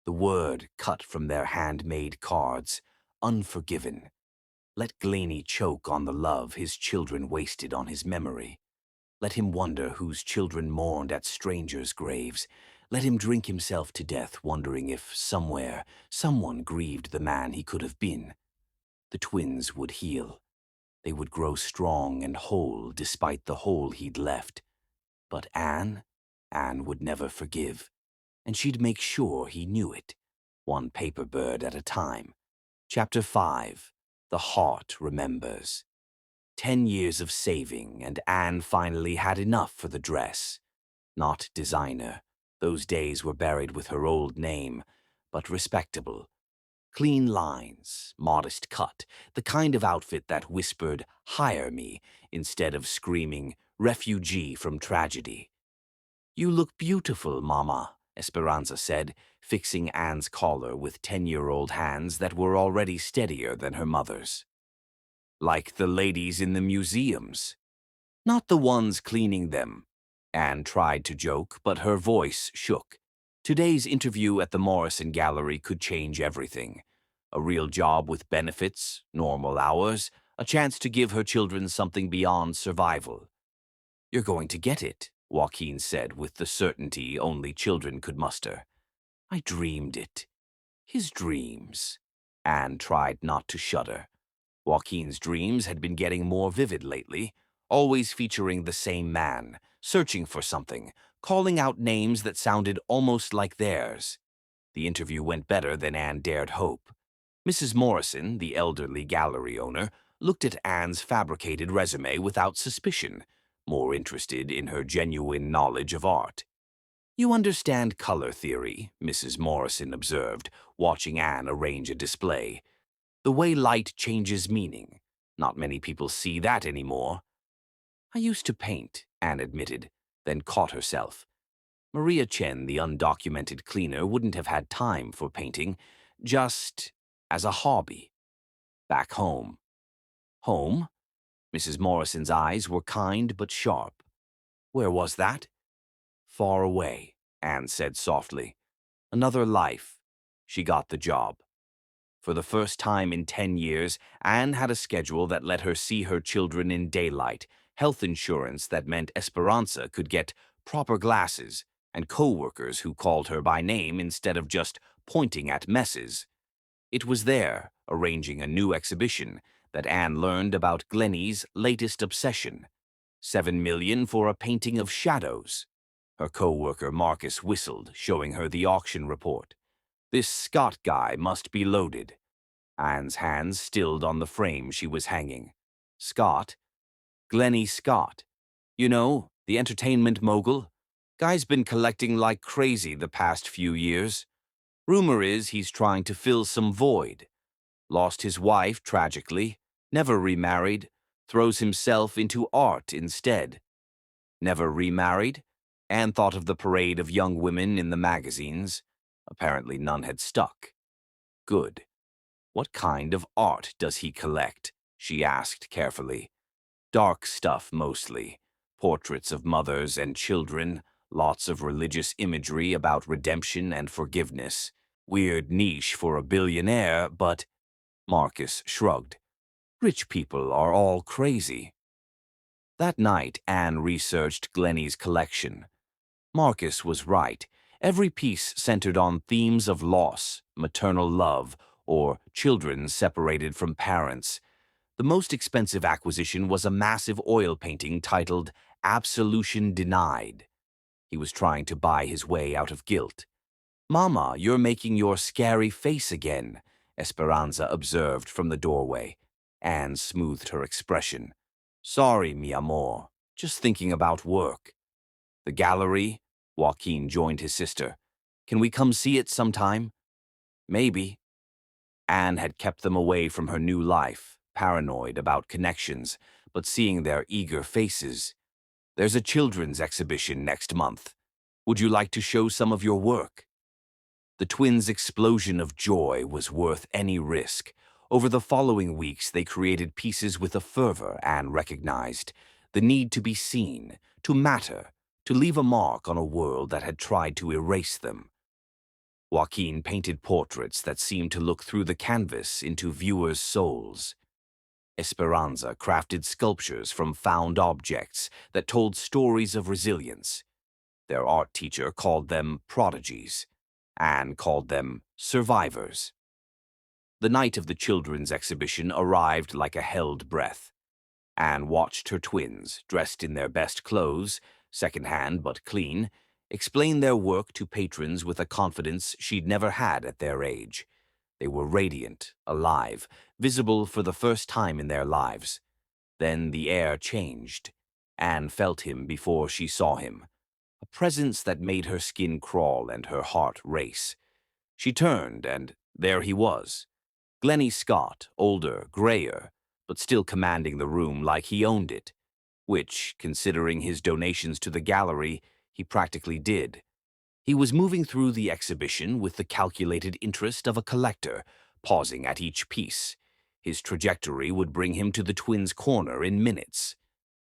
The word cut from their handmade cards, unforgiven. Let Glennie choke on the love his children wasted on his memory. Let him wonder whose children mourned at strangers' graves. Let him drink himself to death wondering if somewhere someone grieved the man he could have been. The twins would heal. They would grow strong and whole despite the hole he'd left. But Anne would never forgive. And she'd make sure he knew it, one paper bird at a time. Chapter 5. The Heart Remembers. 10 years of saving, and Anne finally had enough for the dress. Not designer. Those days were buried with her old name, but respectable. Clean lines, modest cut, the kind of outfit that whispered, "Hire me," instead of screaming, "Refugee from tragedy." "You look beautiful, Mama," Esperanza said, fixing Anne's collar with 10-year-old hands that were already steadier than her mother's. "Like the ladies in the museums." "Not the ones cleaning them." Anne tried to joke, but her voice shook. Today's interview at the Morrison Gallery could change everything. A real job with benefits, normal hours, a chance to give her children something beyond survival. "You're going to get it," Joaquin said with the certainty only children could muster. "I dreamed it." His dreams. Anne tried not to shudder. Joaquin's dreams had been getting more vivid lately, always featuring the same man, searching for something, calling out names that sounded almost like theirs. The interview went better than Anne dared hope. Mrs. Morrison, the elderly gallery owner, looked at Anne's fabricated resume without suspicion, more interested in her genuine knowledge of art. "You understand color theory," Mrs. Morrison observed, watching Anne arrange a display. "The way light changes meaning. Not many people see that anymore." "I used to paint," Anne admitted, then caught herself. Maria Chen, the undocumented cleaner, wouldn't have had time for painting, just as a hobby. Back home. Home? Mrs. Morrison's eyes were kind but sharp. "Where was that?" "Far away," Anne said softly. "Another life." She got the job. For the first time in 10 years, Anne had a schedule that let her see her children in daylight, health insurance that meant Esperanza could get proper glasses, and co-workers who called her by name instead of just pointing at messes. It was there, arranging a new exhibition, that Anne learned about Glennie's latest obsession. 7 million for a painting of shadows. Her co-worker Marcus whistled, showing her the auction report. This Scott guy must be loaded. Anne's hands stilled on the frame she was hanging. "Scott? Glennie Scott. You know, the entertainment mogul. Guy's been collecting like crazy the past few years. Rumor is he's trying to fill some void. Lost his wife tragically, never remarried, throws himself into art instead." "Never remarried?" Anne thought of the parade of young women in the magazines. Apparently none had stuck. Good. "What kind of art does he collect?" she asked carefully. "Dark stuff mostly. Portraits of mothers and children, lots of religious imagery about redemption and forgiveness. Weird niche for a billionaire, but—" Marcus shrugged. "Rich people are all crazy." That night, Anne researched Glennie's collection. Marcus was right. Every piece centered on themes of loss, maternal love, or children separated from parents. The most expensive acquisition was a massive oil painting titled "Absolution Denied." He was trying to buy his way out of guilt. "Mama, you're making your scary face again," Esperanza observed from the doorway. Anne smoothed her expression. "Sorry, mi amor. Just thinking about work." "The gallery?" Joaquin joined his sister. "Can we come see it sometime?" "Maybe." Anne had kept them away from her new life, paranoid about connections, but seeing their eager faces. "There's a children's exhibition next month. Would you like to show some of your work?" The twins' explosion of joy was worth any risk. Over the following weeks, they created pieces with a fervor Anne recognized: the need to be seen, to matter, to leave a mark on a world that had tried to erase them. Joaquin painted portraits that seemed to look through the canvas into viewers' souls. Esperanza crafted sculptures from found objects that told stories of resilience. Their art teacher called them prodigies. Anne called them survivors. The night of the children's exhibition arrived like a held breath. Anne watched her twins, dressed in their best clothes, second-hand but clean, explain their work to patrons with a confidence she'd never had at their age. They were radiant, alive, visible for the first time in their lives. Then the air changed. Anne felt him before she saw him, a presence that made her skin crawl and her heart race. She turned, and there he was. Glennie Scott, older, grayer, but still commanding the room like he owned it, which, considering his donations to the gallery, he practically did. He was moving through the exhibition with the calculated interest of a collector, pausing at each piece. His trajectory would bring him to the twins' corner in minutes.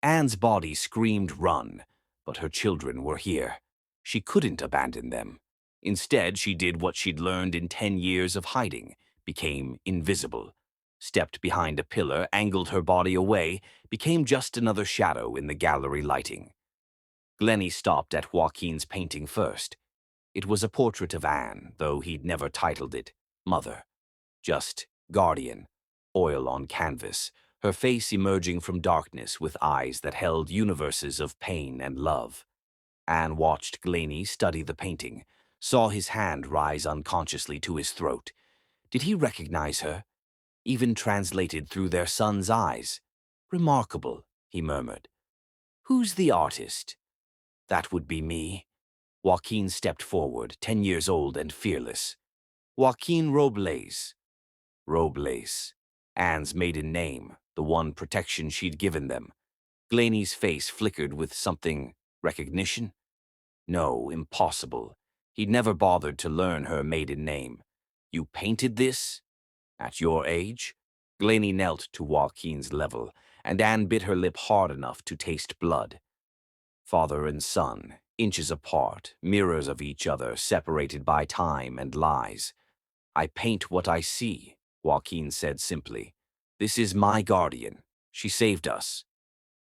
Anne's body screamed run, but her children were here. She couldn't abandon them. Instead, she did what she'd learned in 10 years of hiding, became invisible, stepped behind a pillar, angled her body away, became just another shadow in the gallery lighting. Glennie stopped at Joaquin's painting first. It was a portrait of Anne, though he'd never titled it Mother. Just Guardian, oil on canvas, her face emerging from darkness with eyes that held universes of pain and love. Anne watched Glennie study the painting, saw his hand rise unconsciously to his throat. Did he recognize her? Even translated through their son's eyes. "Remarkable," he murmured. "Who's the artist?" "That would be me." Joaquin stepped forward, 10 years old and fearless. "Joaquin Robles." Robles. Anne's maiden name, the one protection she'd given them. Glennie's face flickered with something. Recognition? No, impossible. He'd never bothered to learn her maiden name. "You painted this? At your age?" Glennie knelt to Joaquin's level, and Anne bit her lip hard enough to taste blood. Father and son, inches apart, mirrors of each other, separated by time and lies. "I paint what I see," Joaquin said simply. "This is my guardian. She saved us."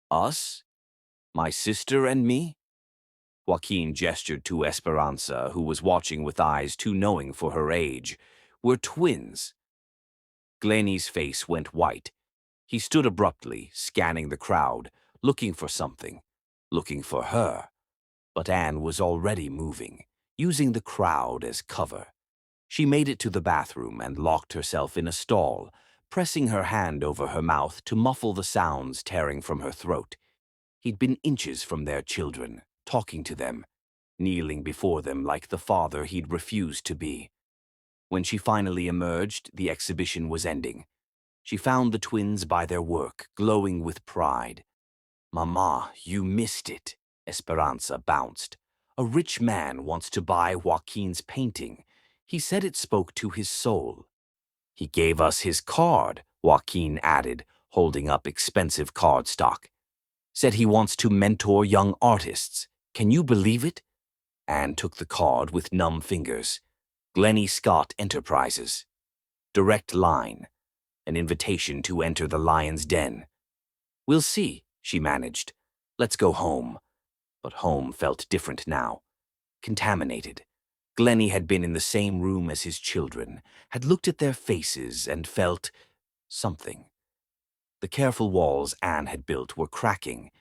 "Us? My sister and me?" Joaquin gestured to Esperanza, who was watching with eyes too knowing for her age. "We're twins." Glennie's face went white. He stood abruptly, scanning the crowd, looking for something, looking for her. But Anne was already moving, using the crowd as cover. She made it to the bathroom and locked herself in a stall, pressing her hand over her mouth to muffle the sounds tearing from her throat. He'd been inches from their children, talking to them, kneeling before them like the father he'd refused to be. When she finally emerged, the exhibition was ending. She found the twins by their work, glowing with pride. "Mama, you missed it," Esperanza bounced. "A rich man wants to buy Joaquin's painting. He said it spoke to his soul." "He gave us his card," Joaquin added, holding up expensive cardstock. "Said he wants to mentor young artists. Can you believe it?" Anne took the card with numb fingers. Glennie Scott Enterprises. Direct line. An invitation to enter the lion's den. "We'll see," she managed. "Let's go home." But home felt different now. Contaminated. Glennie had been in the same room as his children, had looked at their faces and felt something. The careful walls Anne had built were cracking.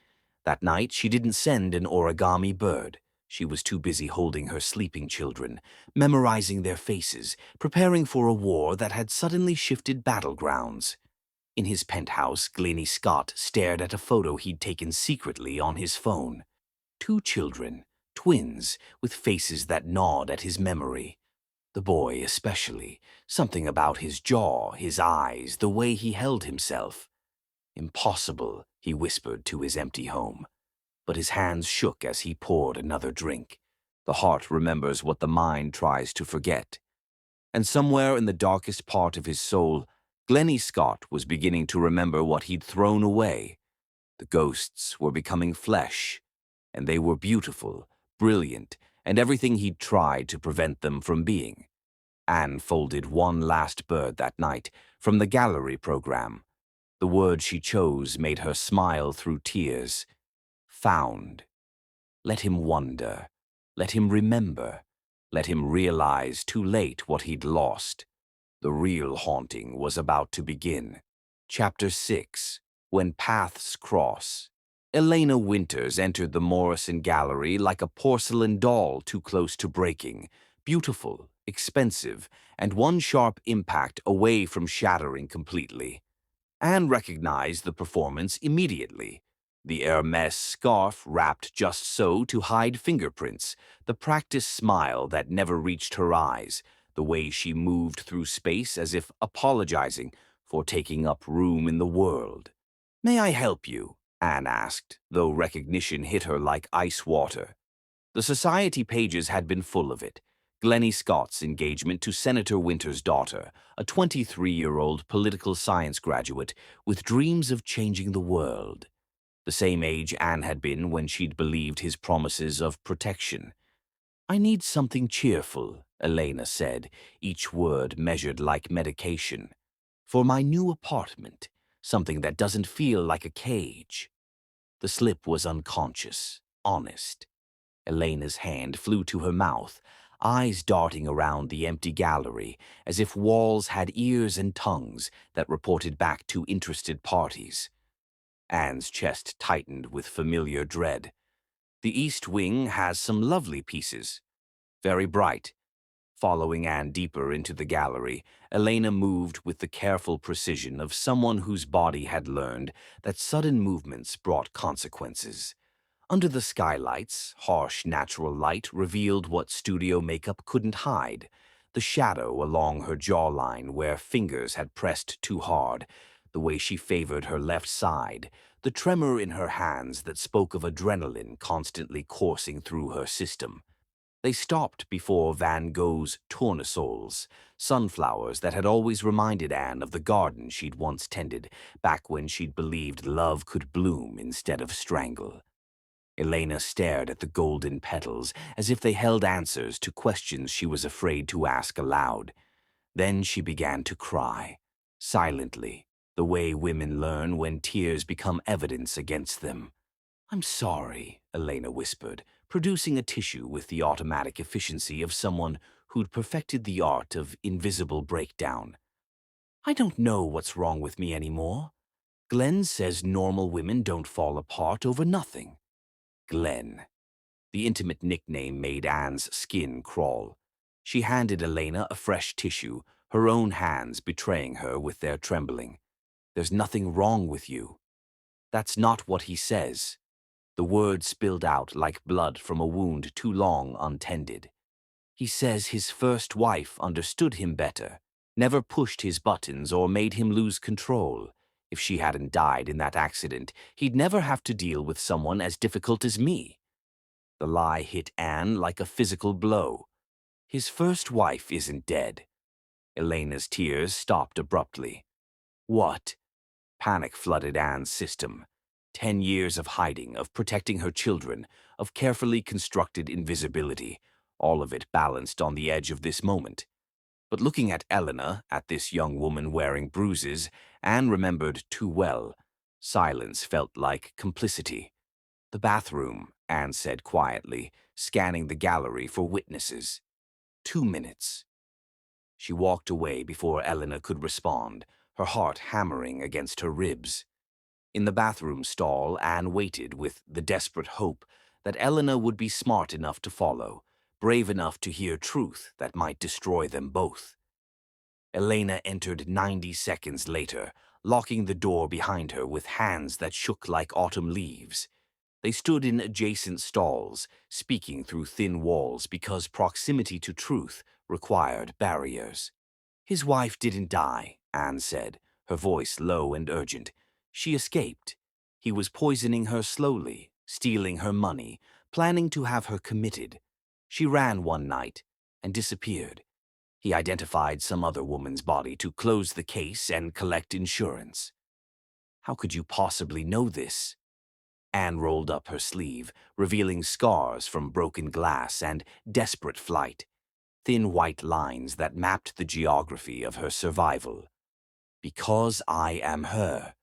That night she didn't send an origami bird. She was too busy holding her sleeping children, memorizing their faces, preparing for a war that had suddenly shifted battlegrounds. In his penthouse, Glennie Scott stared at a photo he'd taken secretly on his phone. 2 children, twins, with faces that gnawed at his memory. The boy especially, something about his jaw, his eyes, the way he held himself. Impossible, he whispered to his empty home. But his hands shook as he poured another drink. The heart remembers what the mind tries to forget. And somewhere in the darkest part of his soul, Glennie Scott was beginning to remember what he'd thrown away. The ghosts were becoming flesh, and they were beautiful, brilliant, and everything he'd tried to prevent them from being. Anne folded one last bird that night from the gallery program. The word she chose made her smile through tears. Found. Let him wonder. Let him remember. Let him realize too late what he'd lost. The real haunting was about to begin. Chapter 6. When Paths Cross. Elena Winters entered the Morrison Gallery like a porcelain doll too close to breaking, beautiful, expensive, and one sharp impact away from shattering completely. Anne recognized the performance immediately. The Hermes scarf wrapped just so to hide fingerprints, the practiced smile that never reached her eyes, the way she moved through space as if apologizing for taking up room in the world. "May I help you?" Anne asked, though recognition hit her like ice water. The society pages had been full of it. Glennie Scott's engagement to Senator Winters' daughter, a 23-year-old political science graduate with dreams of changing the world. The same age Anne had been when she'd believed his promises of protection. "I need something cheerful," Elena said, each word measured like medication. "For my new apartment, something that doesn't feel like a cage." The slip was unconscious, honest. Elena's hand flew to her mouth, eyes darting around the empty gallery, as if walls had ears and tongues that reported back to interested parties. Anne's chest tightened with familiar dread. "The East Wing has some lovely pieces. Very bright." Following Anne deeper into the gallery, Elena moved with the careful precision of someone whose body had learned that sudden movements brought consequences. Under the skylights, harsh natural light revealed what studio makeup couldn't hide: the shadow along her jawline where fingers had pressed too hard, the way she favored her left side, the tremor in her hands that spoke of adrenaline constantly coursing through her system. They stopped before Van Gogh's tournesols, sunflowers that had always reminded Anne of the garden she'd once tended, back when she'd believed love could bloom instead of strangle. Elena stared at the golden petals as if they held answers to questions she was afraid to ask aloud. Then she began to cry, silently, the way women learn when tears become evidence against them. "I'm sorry," Elena whispered, producing a tissue with the automatic efficiency of someone who'd perfected the art of invisible breakdown. "I don't know what's wrong with me anymore. Glenn says normal women don't fall apart over nothing." Glenn. The intimate nickname made Anne's skin crawl. She handed Elena a fresh tissue, her own hands betraying her with their trembling. "There's nothing wrong with you." "That's not what he says." The words spilled out like blood from a wound too long untended. "He says his first wife understood him better, never pushed his buttons or made him lose control. If she hadn't died in that accident, he'd never have to deal with someone as difficult as me." The lie hit Anne like a physical blow. "His first wife isn't dead." Elena's tears stopped abruptly. "What?" Panic flooded Anne's system. 10 years of hiding, of protecting her children, of carefully constructed invisibility, all of it balanced on the edge of this moment. But looking at Elena, at this young woman wearing bruises, Anne remembered too well. Silence felt like complicity. "The bathroom," Anne said quietly, scanning the gallery for witnesses. 2 minutes. She walked away before Elena could respond, her heart hammering against her ribs. In the bathroom stall, Anne waited with the desperate hope that Elena would be smart enough to follow, brave enough to hear truth that might destroy them both. Elena entered 90 seconds later, locking the door behind her with hands that shook like autumn leaves. They stood in adjacent stalls, speaking through thin walls because proximity to truth required barriers. His wife didn't die, Anne said, her voice low and urgent. She escaped. He was poisoning her slowly, stealing her money, planning to have her committed. She ran one night and disappeared. He identified some other woman's body to close the case and collect insurance. How could you possibly know this? Anne rolled up her sleeve, revealing scars from broken glass and desperate flight, thin white lines that mapped the geography of her survival. Because I am her.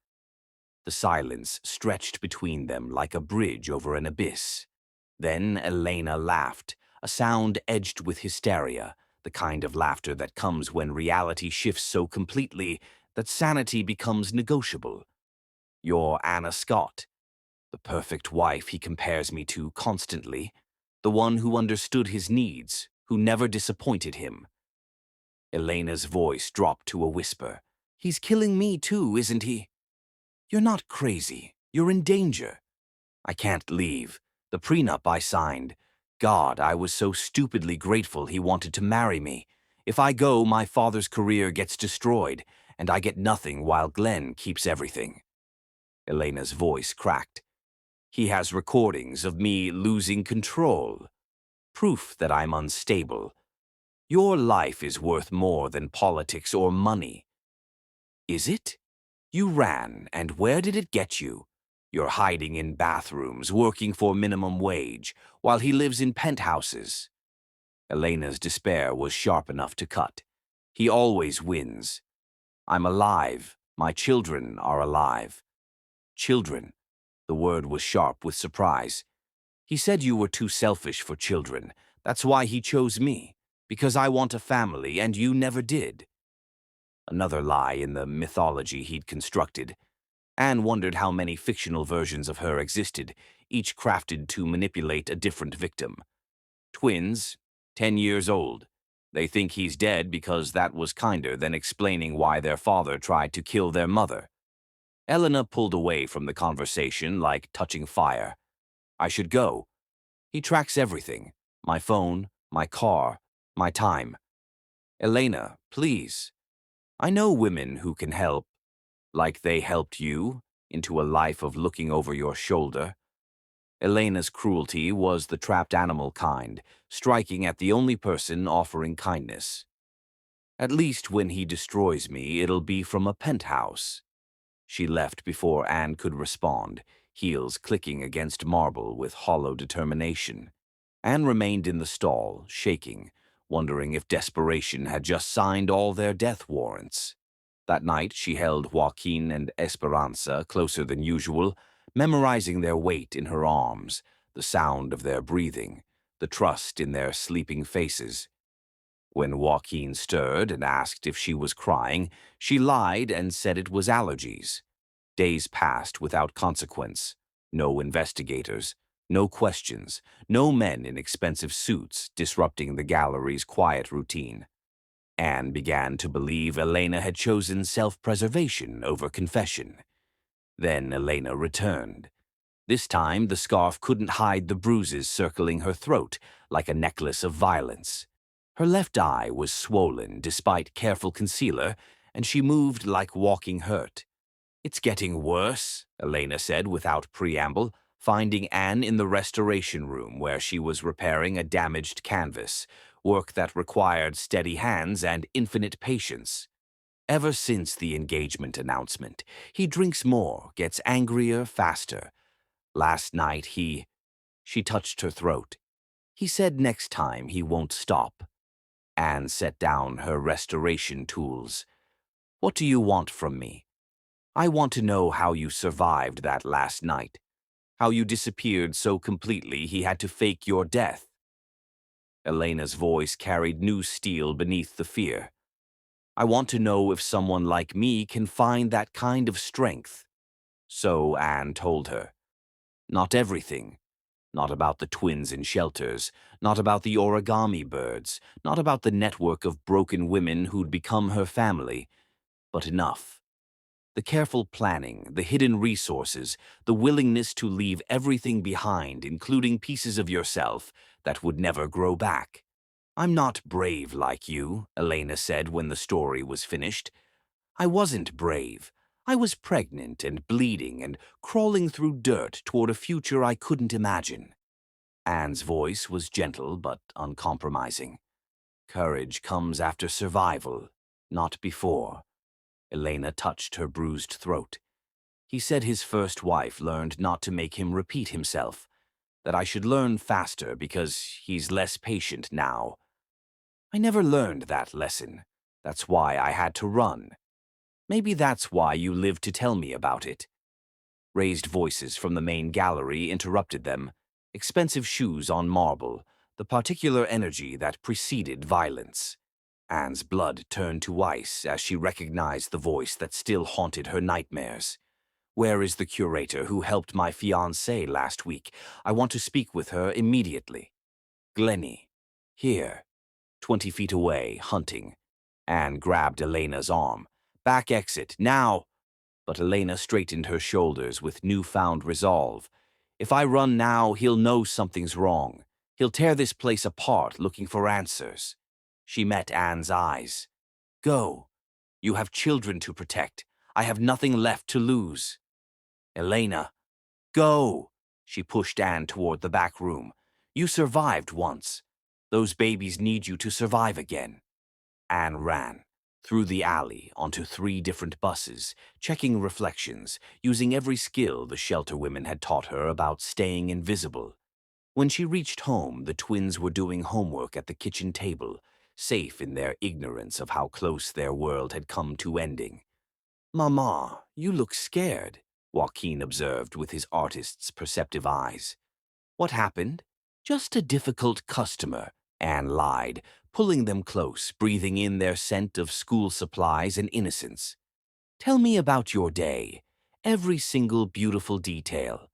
The silence stretched between them like a bridge over an abyss. Then Elena laughed, a sound edged with hysteria, the kind of laughter that comes when reality shifts so completely that sanity becomes negotiable. You're Anna Scott, the perfect wife he compares me to constantly, the one who understood his needs, who never disappointed him. Elena's voice dropped to a whisper. He's killing me too, isn't he? You're not crazy. You're in danger. I can't leave. The prenup I signed. God, I was so stupidly grateful he wanted to marry me. If I go, my father's career gets destroyed, and I get nothing while Glenn keeps everything. Elena's voice cracked. He has recordings of me losing control. Proof that I'm unstable. Your life is worth more than politics or money. Is it? You ran, and where did it get you? You're hiding in bathrooms, working for minimum wage, while he lives in penthouses. Elena's despair was sharp enough to cut. He always wins. I'm alive. My children are alive. Children. The word was sharp with surprise. He said you were too selfish for children. That's why he chose me. Because I want a family, and you never did. Another lie in the mythology he'd constructed. Anne wondered how many fictional versions of her existed, each crafted to manipulate a different victim. Twins, 10 years old. They think he's dead because that was kinder than explaining why their father tried to kill their mother. Elena pulled away from the conversation like touching fire. I should go. He tracks everything. My phone, my car, my time. Elena, please. I know women who can help. Like they helped you, into a life of looking over your shoulder. Elena's cruelty was the trapped animal kind, striking at the only person offering kindness. At least when he destroys me, it'll be from a penthouse. She left before Anne could respond, heels clicking against marble with hollow determination. Anne remained in the stall, shaking, wondering if desperation had just signed all their death warrants. That night she held Joaquin and Esperanza closer than usual, memorizing their weight in her arms, the sound of their breathing, the trust in their sleeping faces. When Joaquin stirred and asked if she was crying, she lied and said it was allergies. Days passed without consequence. No investigators, no questions, no men in expensive suits disrupting the gallery's quiet routine. Anne began to believe Elena had chosen self-preservation over confession. Then Elena returned. This time the scarf couldn't hide the bruises circling her throat like a necklace of violence. Her left eye was swollen despite careful concealer, and she moved like walking hurt. It's getting worse, Elena said without preamble, finding Anne in the restoration room where she was repairing a damaged canvas, work that required steady hands and infinite patience. Ever since the engagement announcement, he drinks more, gets angrier faster. Last night She touched her throat. He said next time he won't stop. Anne set down her restoration tools. What do you want from me? I want to know how you survived that last night. How you disappeared so completely he had to fake your death. Elena's voice carried new steel beneath the fear. I want to know if someone like me can find that kind of strength. So Anne told her. Not everything. Not about the twins in shelters, not about the origami birds, not about the network of broken women who'd become her family, but enough. The careful planning, the hidden resources, the willingness to leave everything behind, including pieces of yourself that would never grow back. I'm not brave like you, Elena said when the story was finished. I wasn't brave. I was pregnant and bleeding and crawling through dirt toward a future I couldn't imagine. Anne's voice was gentle but uncompromising. Courage comes after survival, not before. Elena touched her bruised throat. He said his first wife learned not to make him repeat himself, that I should learn faster because he's less patient now. I never learned that lesson. That's why I had to run. Maybe that's why you lived to tell me about it. Raised voices from the main gallery interrupted them. Expensive shoes on marble, the particular energy that preceded violence. Anne's blood turned to ice as she recognized the voice that still haunted her nightmares. Where is the curator who helped my fiancée last week? I want to speak with her immediately. Glennie. Here. 20 feet away, hunting. Anne grabbed Elena's arm. Back exit, now! But Elena straightened her shoulders with newfound resolve. If I run now, he'll know something's wrong. He'll tear this place apart looking for answers. She met Anne's eyes. Go. You have children to protect. I have nothing left to lose. Elena. Go. She pushed Anne toward the back room. You survived once. Those babies need you to survive again. Anne ran. Through the alley, onto 3 different buses, checking reflections, using every skill the shelter women had taught her about staying invisible. When she reached home, the twins were doing homework at the kitchen table, safe in their ignorance of how close their world had come to ending. Mama, you look scared, Joaquin observed with his artist's perceptive eyes. What happened? Just a difficult customer, Anne lied, pulling them close, breathing in their scent of school supplies and innocence. Tell me about your day, every single beautiful detail.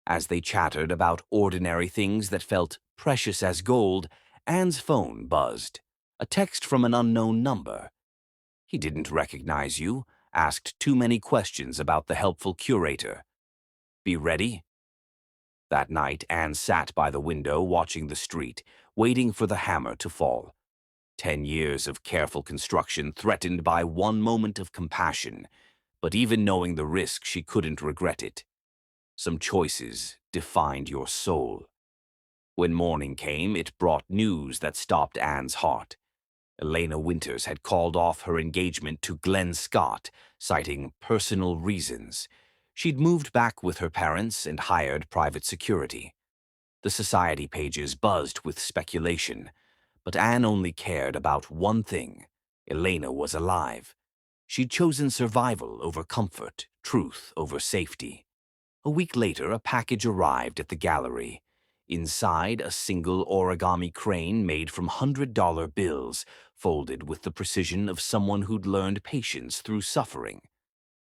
As they chattered about ordinary things that felt precious as gold, Anne's phone buzzed. A text from an unknown number. He didn't recognize you, asked too many questions about the helpful curator. Be ready? That night, Anne sat by the window watching the street, waiting for the hammer to fall. 10 years of careful construction threatened by one moment of compassion, but even knowing the risk, she couldn't regret it. Some choices defined your soul. When morning came, it brought news that stopped Anne's heart. Elena Winters had called off her engagement to Glenn Scott, citing personal reasons. She'd moved back with her parents and hired private security. The society pages buzzed with speculation, but Anne only cared about one thing. Elena was alive. She'd chosen survival over comfort, truth over safety. A week later, a package arrived at the gallery. Inside, a single origami crane made from $100 bills, folded with the precision of someone who'd learned patience through suffering.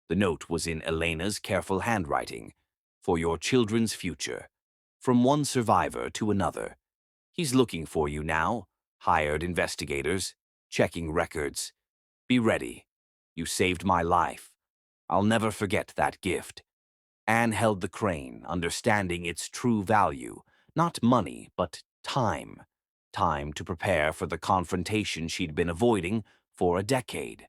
The note was in Elena's careful handwriting. For your children's future. From one survivor to another. He's looking for you now. Hired investigators. Checking records. Be ready. You saved my life. I'll never forget that gift. Anne held the crane, understanding its true value. Not money, but time. Time to prepare for the confrontation she'd been avoiding for a decade.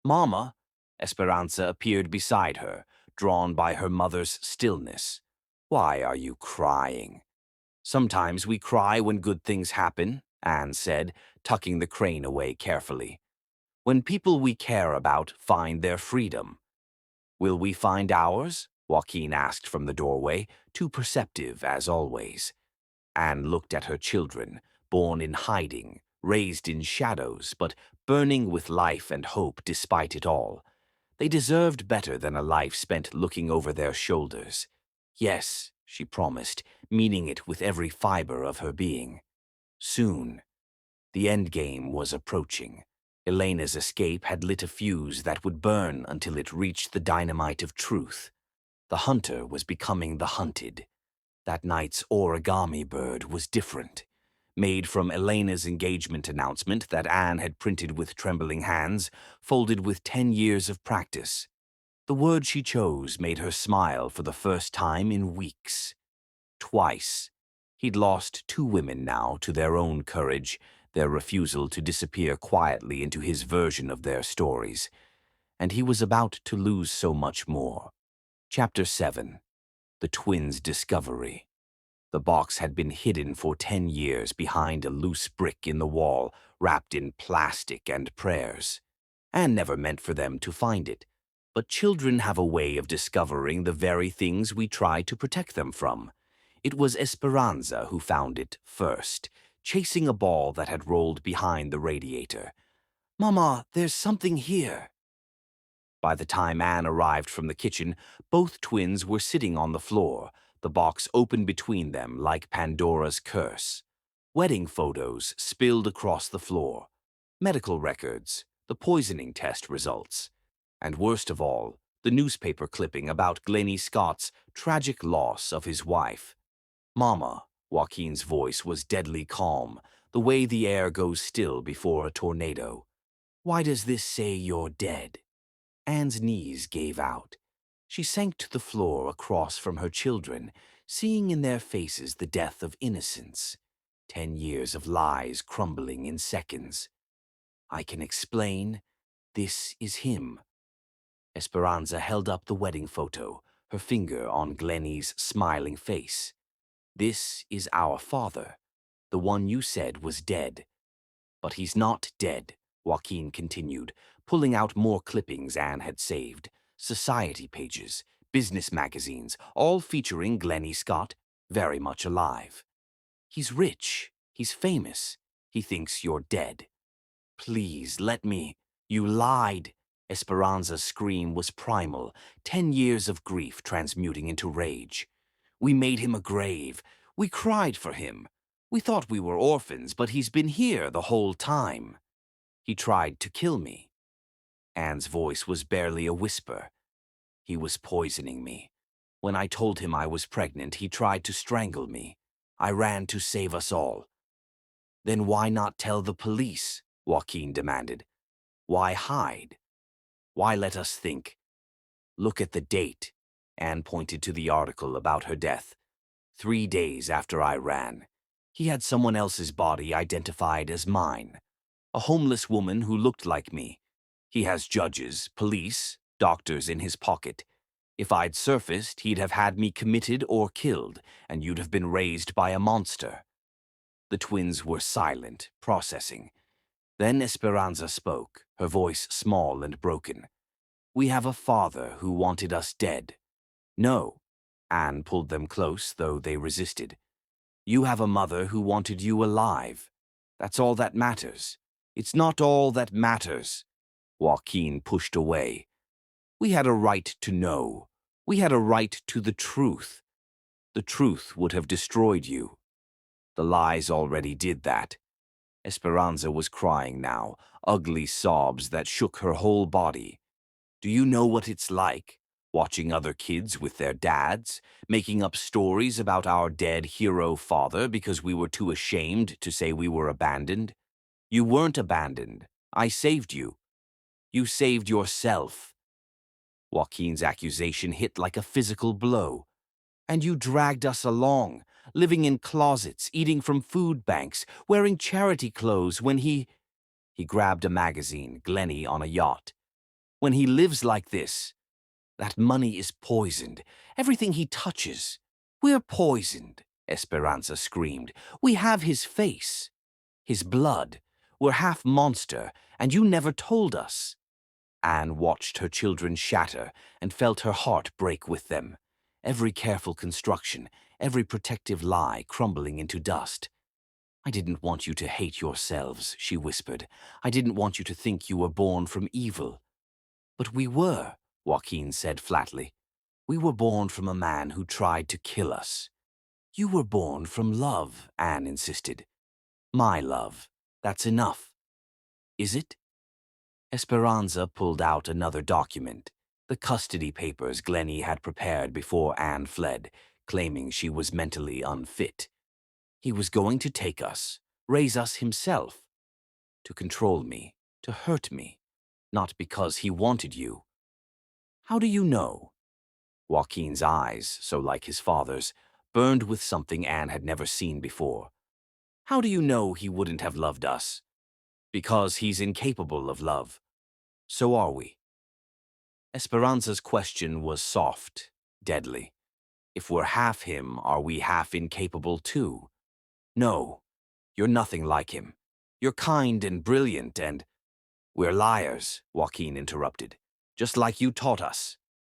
Mama, Esperanza appeared beside her, drawn by her mother's stillness. Why are you crying? Sometimes we cry when good things happen, Anne said, tucking the crane away carefully. When people we care about find their freedom. Will we find ours? Joaquin asked from the doorway, too perceptive as always. Anne looked at her children, born in hiding, raised in shadows, but burning with life and hope despite it all. They deserved better than a life spent looking over their shoulders. Yes, she promised, meaning it with every fiber of her being. Soon. The endgame was approaching. Elena's escape had lit a fuse that would burn until it reached the dynamite of truth. The hunter was becoming the hunted. That night's origami bird was different. Made from Elena's engagement announcement that Anne had printed with trembling hands, folded with 10 years of practice. The word she chose made her smile for the first time in weeks. Twice. He'd lost 2 women now to their own courage, their refusal to disappear quietly into his version of their stories. And he was about to lose so much more. Chapter 7. The Twins' Discovery. The box had been hidden for 10 years behind a loose brick in the wall, wrapped in plastic and prayers. Anne never meant for them to find it. But children have a way of discovering the very things we try to protect them from. It was Esperanza who found it first, chasing a ball that had rolled behind the radiator. "Mama, there's something here." By the time Anne arrived from the kitchen, both twins were sitting on the floor, the box open between them like Pandora's curse. Wedding photos spilled across the floor, medical records, the poisoning test results, and worst of all, the newspaper clipping about Glennie Scott's tragic loss of his wife. "Mama," Joaquin's voice was deadly calm, the way the air goes still before a tornado. "Why does this say you're dead?" Anne's knees gave out. She sank to the floor across from her children, seeing in their faces the death of innocence. 10 years of lies crumbling in seconds. "I can explain. This is him." Esperanza held up the wedding photo, her finger on Glennie's smiling face. "This is our father, the one you said was dead." "But he's not dead," Joaquin continued, pulling out more clippings Anne had saved. Society pages, business magazines, all featuring Glennie Scott, very much alive. "He's rich. He's famous. He thinks you're dead." "Please, let me." "You lied." Esperanza's scream was primal, 10 years of grief transmuting into rage. "We made him a grave. We cried for him. We thought we were orphans, but he's been here the whole time. He tried to kill me." Anne's voice was barely a whisper. "He was poisoning me. When I told him I was pregnant, he tried to strangle me. I ran to save us all." "Then why not tell the police?" Joaquin demanded. "Why hide? Why let us think? Look at the date." Anne pointed to the article about her death. 3 days after I ran. He had someone else's body identified as mine. A homeless woman who looked like me. He has judges, police, doctors in his pocket. If I'd surfaced, he'd have had me committed or killed, and you'd have been raised by a monster. The twins were silent, processing. Then Esperanza spoke, her voice small and broken. "We have a father who wanted us dead." "No." Anne pulled them close, though they resisted. "You have a mother who wanted you alive. That's all that matters." "It's not all that matters." Joaquin pushed away. "We had a right to know. We had a right to the truth. The truth would have destroyed you. The lies already did that." Esperanza was crying now, ugly sobs that shook her whole body. "Do you know what it's like? Watching other kids with their dads, making up stories about our dead hero father because we were too ashamed to say we were abandoned? You weren't abandoned. I saved you. You saved yourself." Joaquin's accusation hit like a physical blow. "And you dragged us along, living in closets, eating from food banks, wearing charity clothes when he—" He grabbed a magazine, Glennie on a yacht. "When he lives like this, that money is poisoned. Everything he touches. We're poisoned," Esperanza screamed. "We have his face, his blood. We're half monster, and you never told us." Anne watched her children shatter and felt her heart break with them. Every careful construction, every protective lie crumbling into dust. "I didn't want you to hate yourselves," she whispered. "I didn't want you to think you were born from evil." "But we were," Joaquin said flatly. "We were born from a man who tried to kill us." "You were born from love," Anne insisted. "My love. That's enough." "Is it?" Esperanza pulled out another document, the custody papers Glennie had prepared before Anne fled, claiming she was mentally unfit. "He was going to take us, raise us himself, to control me, to hurt me, not because he wanted you." "How do you know?" Joaquin's eyes, so like his father's, burned with something Anne had never seen before. How do you know he wouldn't have loved us? Because he's incapable of love. So are we. Esperanza's question was soft, deadly. If we're half him, are we half incapable too? No, you're nothing like him. You're kind and brilliant and— We're liars, Joaquin interrupted. Just like you taught us.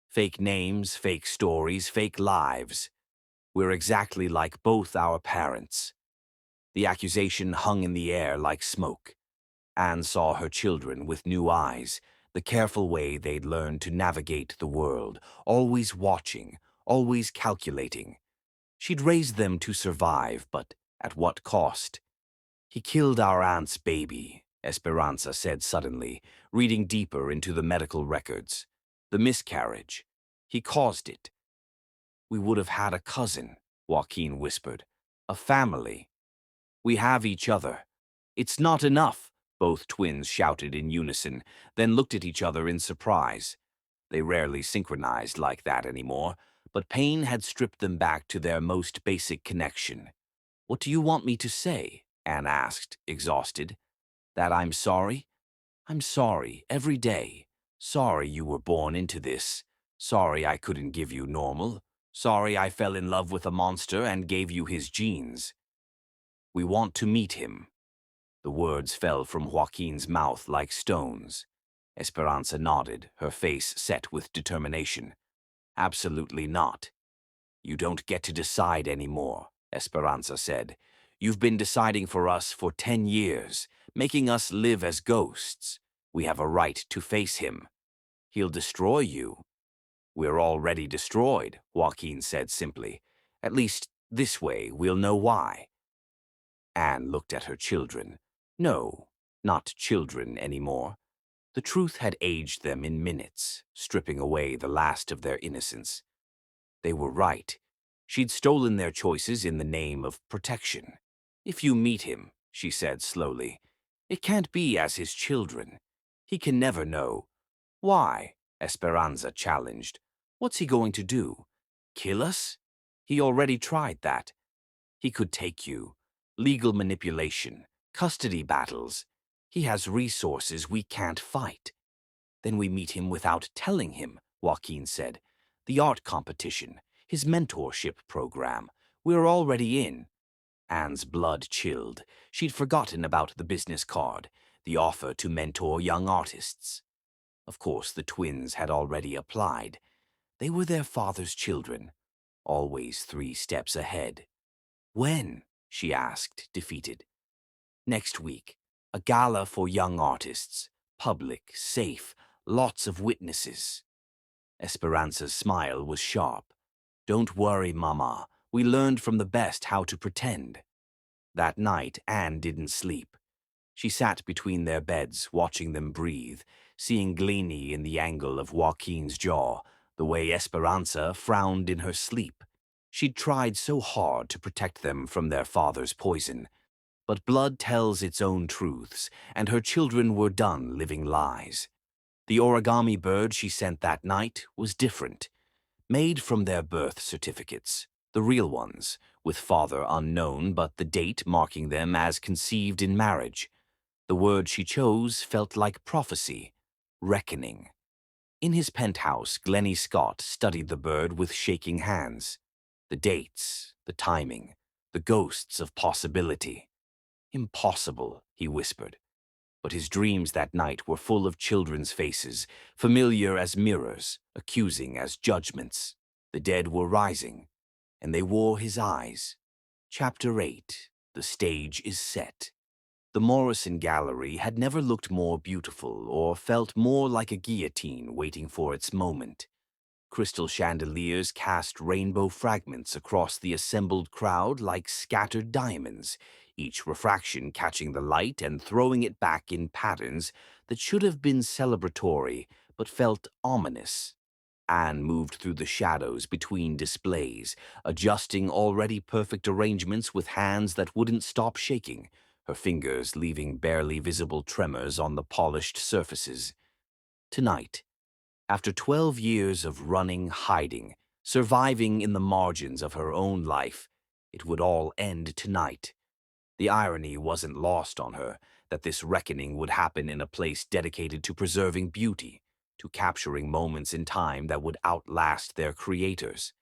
Fake names, fake stories, fake lives. We're exactly like both our parents. The accusation hung in the air like smoke. Anne saw her children with new eyes, the careful way they'd learned to navigate the world, always watching, always calculating. She'd raised them to survive, but at what cost? He killed our aunt's baby, Esperanza said suddenly, reading deeper into the medical records. The miscarriage. He caused it. We would have had a cousin, Joaquin whispered. A family. We have each other. It's not enough, both twins shouted in unison, then looked at each other in surprise. They rarely synchronized like that anymore, but pain had stripped them back to their most basic connection. What do you want me to say? Anne asked, exhausted. That I'm sorry? I'm sorry, every day. Sorry you were born into this. Sorry I couldn't give you normal. Sorry I fell in love with a monster and gave you his genes. We want to meet him. The words fell from Joaquin's mouth like stones. Esperanza nodded, her face set with determination. Absolutely not. You don't get to decide anymore, Esperanza said. You've been deciding for us for 10 years, making us live as ghosts. We have a right to face him. He'll destroy you. We're already destroyed, Joaquin said simply. At least this way we'll know why. Anne looked at her children. No, not children anymore. The truth had aged them in minutes, stripping away the last of their innocence. They were right. She'd stolen their choices in the name of protection. If you meet him, she said slowly, it can't be as his children. He can never know. Why? Esperanza challenged. What's he going to do? Kill us? He already tried that. He could take you. Legal manipulation, custody battles. He has resources we can't fight. Then we meet him without telling him, Joaquin said. The art competition, his mentorship program. We're already in. Anne's blood chilled. She'd forgotten about the business card, the offer to mentor young artists. Of course, the twins had already applied. They were their father's children, always 3 steps ahead. When? She asked, defeated. Next week, a gala for young artists, public, safe, lots of witnesses. Esperanza's smile was sharp. Don't worry, Mama. We learned from the best how to pretend. That night, Anne didn't sleep. She sat between their beds, watching them breathe, seeing Glennie in the angle of Joaquin's jaw, the way Esperanza frowned in her sleep. She'd tried so hard to protect them from their father's poison. But blood tells its own truths, and her children were done living lies. The origami bird she sent that night was different. Made from their birth certificates, the real ones, with father unknown but the date marking them as conceived in marriage. The word she chose felt like prophecy, reckoning. In his penthouse, Glennie Scott studied the bird with shaking hands. The dates, the timing, the ghosts of possibility. Impossible, he whispered. But his dreams that night were full of children's faces, familiar as mirrors, accusing as judgments. The dead were rising, and they wore his eyes. Chapter 8. The stage is set. The Morrison Gallery had never looked more beautiful or felt more like a guillotine waiting for its moment. Crystal chandeliers cast rainbow fragments across the assembled crowd like scattered diamonds, each refraction catching the light and throwing it back in patterns that should have been celebratory but felt ominous. Anne moved through the shadows between displays, adjusting already perfect arrangements with hands that wouldn't stop shaking, her fingers leaving barely visible tremors on the polished surfaces. Tonight, after 12 years of running, hiding, Surviving in the margins of her own life, it would all end tonight. The irony wasn't lost on her that this reckoning would happen in a place dedicated to preserving beauty, to capturing moments in time that would outlast their creators.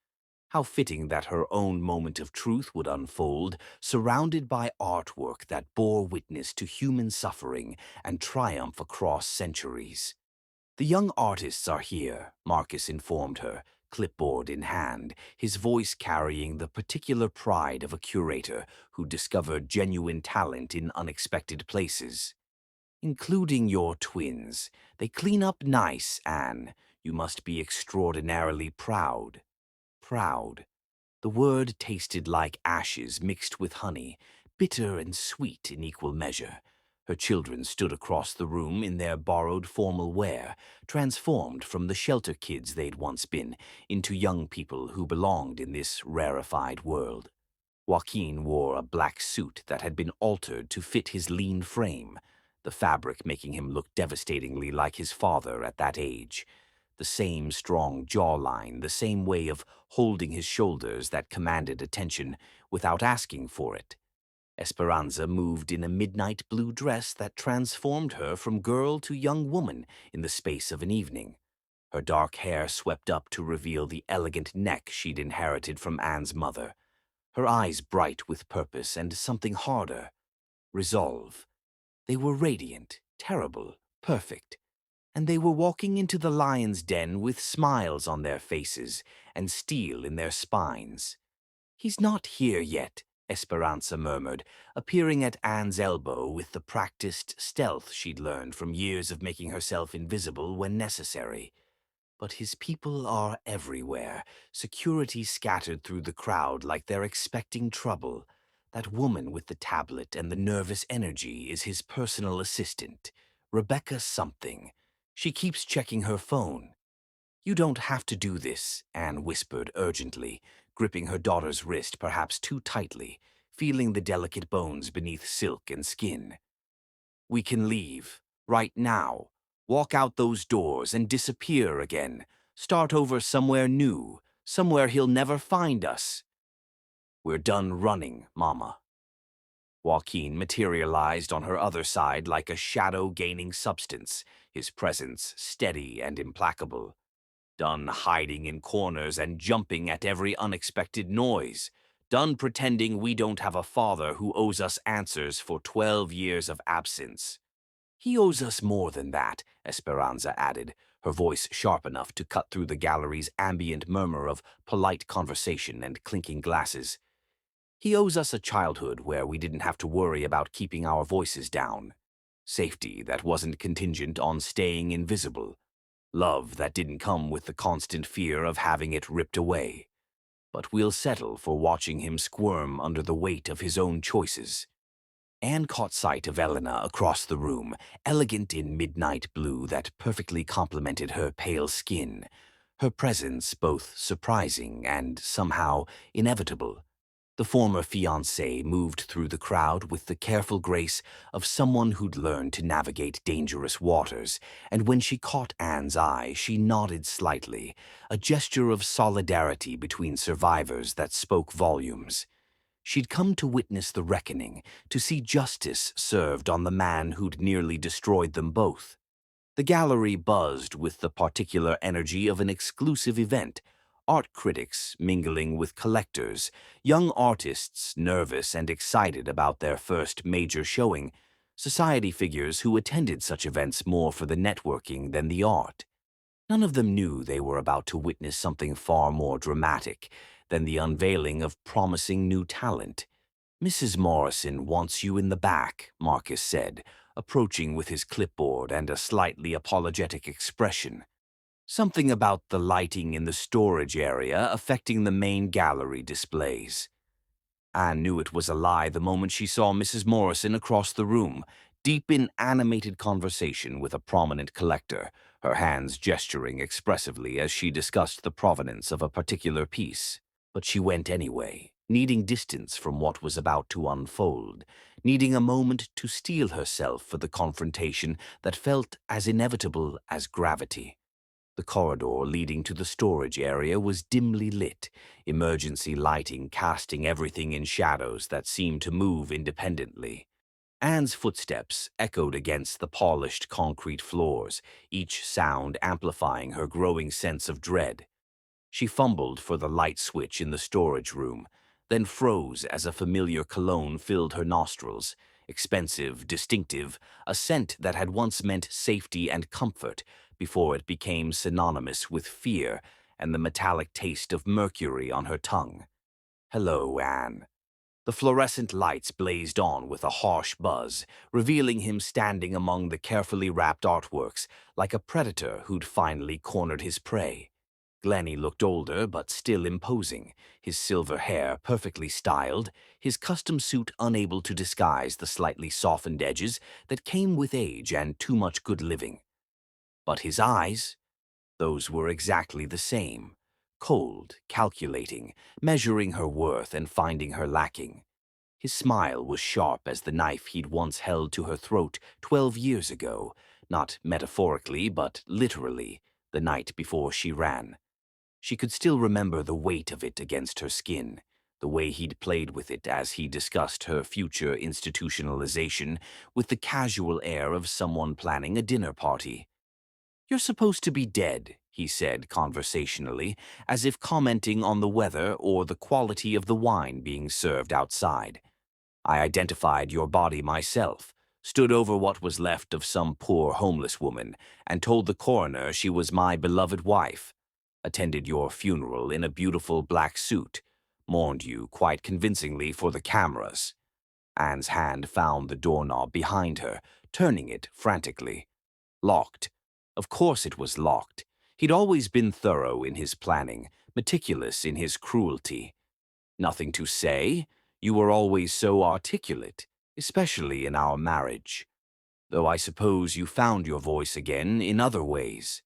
How fitting that her own moment of truth would unfold, surrounded by artwork that bore witness to human suffering and triumph across centuries. The young artists are here, Marcus informed her, clipboard in hand, his voice carrying the particular pride of a curator who discovered genuine talent in unexpected places. Including your twins. They clean up nice, Anne. You must be extraordinarily proud. Proud. The word tasted like ashes mixed with honey, bitter and sweet in equal measure. Her children stood across the room in their borrowed formal wear, transformed from the shelter kids they'd once been into young people who belonged in this rarefied world. Joaquin wore a black suit that had been altered to fit his lean frame, the fabric making him look devastatingly like his father at that age. The same strong jawline, the same way of holding his shoulders that commanded attention without asking for it. Esperanza moved in a midnight blue dress that transformed her from girl to young woman in the space of an evening. Her dark hair swept up to reveal the elegant neck she'd inherited from Anne's mother. Her eyes bright with purpose and something harder, resolve. They were radiant, terrible, perfect. And they were walking into the lion's den with smiles on their faces and steel in their spines. "He's not here yet," Esperanza murmured, appearing at Anne's elbow with the practiced stealth she'd learned from years of making herself invisible when necessary. But his people are everywhere, security scattered through the crowd like they're expecting trouble. That woman with the tablet and the nervous energy is his personal assistant, Rebecca something. She keeps checking her phone. "You don't have to do this," Anne whispered urgently, gripping her daughter's wrist perhaps too tightly, feeling the delicate bones beneath silk and skin. "We can leave, right now. Walk out those doors and disappear again. Start over somewhere new, somewhere he'll never find us." "We're done running, Mama." Joaquin materialized on her other side like a shadow-gaining substance, his presence steady and implacable. Done hiding in corners and jumping at every unexpected noise. Done pretending we don't have a father who owes us answers for 12 years of absence. "He owes us more than that," Esperanza added, her voice sharp enough to cut through the gallery's ambient murmur of polite conversation and clinking glasses. "He owes us a childhood where we didn't have to worry about keeping our voices down. Safety that wasn't contingent on staying invisible. Love that didn't come with the constant fear of having it ripped away. But we'll settle for watching him squirm under the weight of his own choices." Anne caught sight of Elena across the room, elegant in midnight blue that perfectly complemented her pale skin, her presence both surprising and somehow inevitable. The former fiancé moved through the crowd with the careful grace of someone who'd learned to navigate dangerous waters, and when she caught Anne's eye, she nodded slightly, a gesture of solidarity between survivors that spoke volumes. She'd come to witness the reckoning, to see justice served on the man who'd nearly destroyed them both. The gallery buzzed with the particular energy of an exclusive event, art critics mingling with collectors, young artists nervous and excited about their first major showing, society figures who attended such events more for the networking than the art. None of them knew they were about to witness something far more dramatic than the unveiling of promising new talent. "Mrs. Morrison wants you in the back," Marcus said, approaching with his clipboard and a slightly apologetic expression. Something about the lighting in the storage area affecting the main gallery displays. Anne knew it was a lie the moment she saw Mrs. Morrison across the room, deep in animated conversation with a prominent collector, her hands gesturing expressively as she discussed the provenance of a particular piece. But she went anyway, needing distance from what was about to unfold, needing a moment to steel herself for the confrontation that felt as inevitable as gravity. The corridor leading to the storage area was dimly lit, emergency lighting casting everything in shadows that seemed to move independently. Anne's footsteps echoed against the polished concrete floors, each sound amplifying her growing sense of dread. She fumbled for the light switch in the storage room, then froze as a familiar cologne filled her nostrils. Expensive, distinctive, a scent that had once meant safety and comfort before it became synonymous with fear and the metallic taste of mercury on her tongue. "Hello, Anne." The fluorescent lights blazed on with a harsh buzz, revealing him standing among the carefully wrapped artworks, like a predator who'd finally cornered his prey. Glennie looked older but still imposing, his silver hair perfectly styled, his custom suit unable to disguise the slightly softened edges that came with age and too much good living. But his eyes, those were exactly the same, cold, calculating, measuring her worth and finding her lacking. His smile was sharp as the knife he'd once held to her throat 12 years ago, not metaphorically but literally, the night before she ran. She could still remember the weight of it against her skin, the way he'd played with it as he discussed her future institutionalization with the casual air of someone planning a dinner party. "You're supposed to be dead," he said conversationally, as if commenting on the weather or the quality of the wine being served outside. "I identified your body myself, stood over what was left of some poor homeless woman, and told the coroner she was my beloved wife. Attended your funeral in a beautiful black suit, mourned you quite convincingly for the cameras." Anne's hand found the doorknob behind her, turning it frantically. Locked. Of course it was locked. He'd always been thorough in his planning, meticulous in his cruelty. "Nothing to say? You were always so articulate, especially in our marriage. Though I suppose you found your voice again in other ways."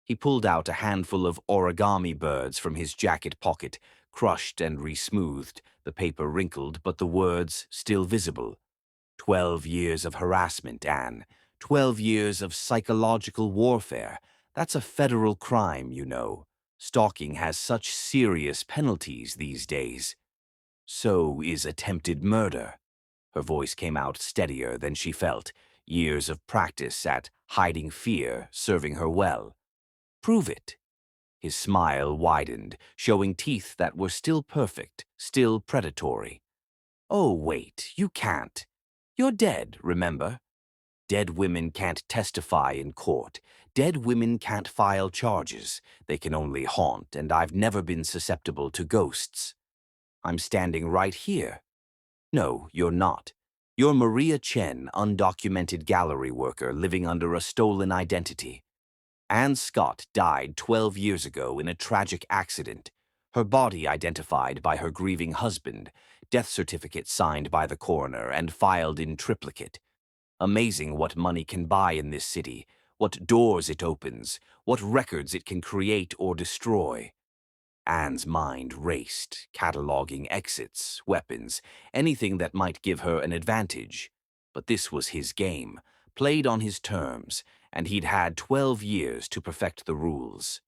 He pulled out a handful of origami birds from his jacket pocket, crushed and re-smoothed, the paper wrinkled but the words still visible. 12 years of harassment, Anne. 12 years of psychological warfare. That's a federal crime, you know. Stalking has such serious penalties these days. So is attempted murder. Her voice came out steadier than she felt, years of practice at hiding fear serving her well. "Prove it." His smile widened, showing teeth that were still perfect, still predatory. "Oh, wait, you can't. You're dead, remember? Dead women can't testify in court. Dead women can't file charges. They can only haunt, and I've never been susceptible to ghosts. I'm standing right here." "No, you're not. You're Maria Chen, undocumented gallery worker living under a stolen identity. Anne Scott died 12 years ago in a tragic accident. Her body identified by her grieving husband, death certificate signed by the coroner and filed in triplicate. Amazing what money can buy in this city, what doors it opens, what records it can create or destroy." Anne's mind raced, cataloging exits, weapons, anything that might give her an advantage. But this was his game, played on his terms, and he'd had 12 years to perfect the rules.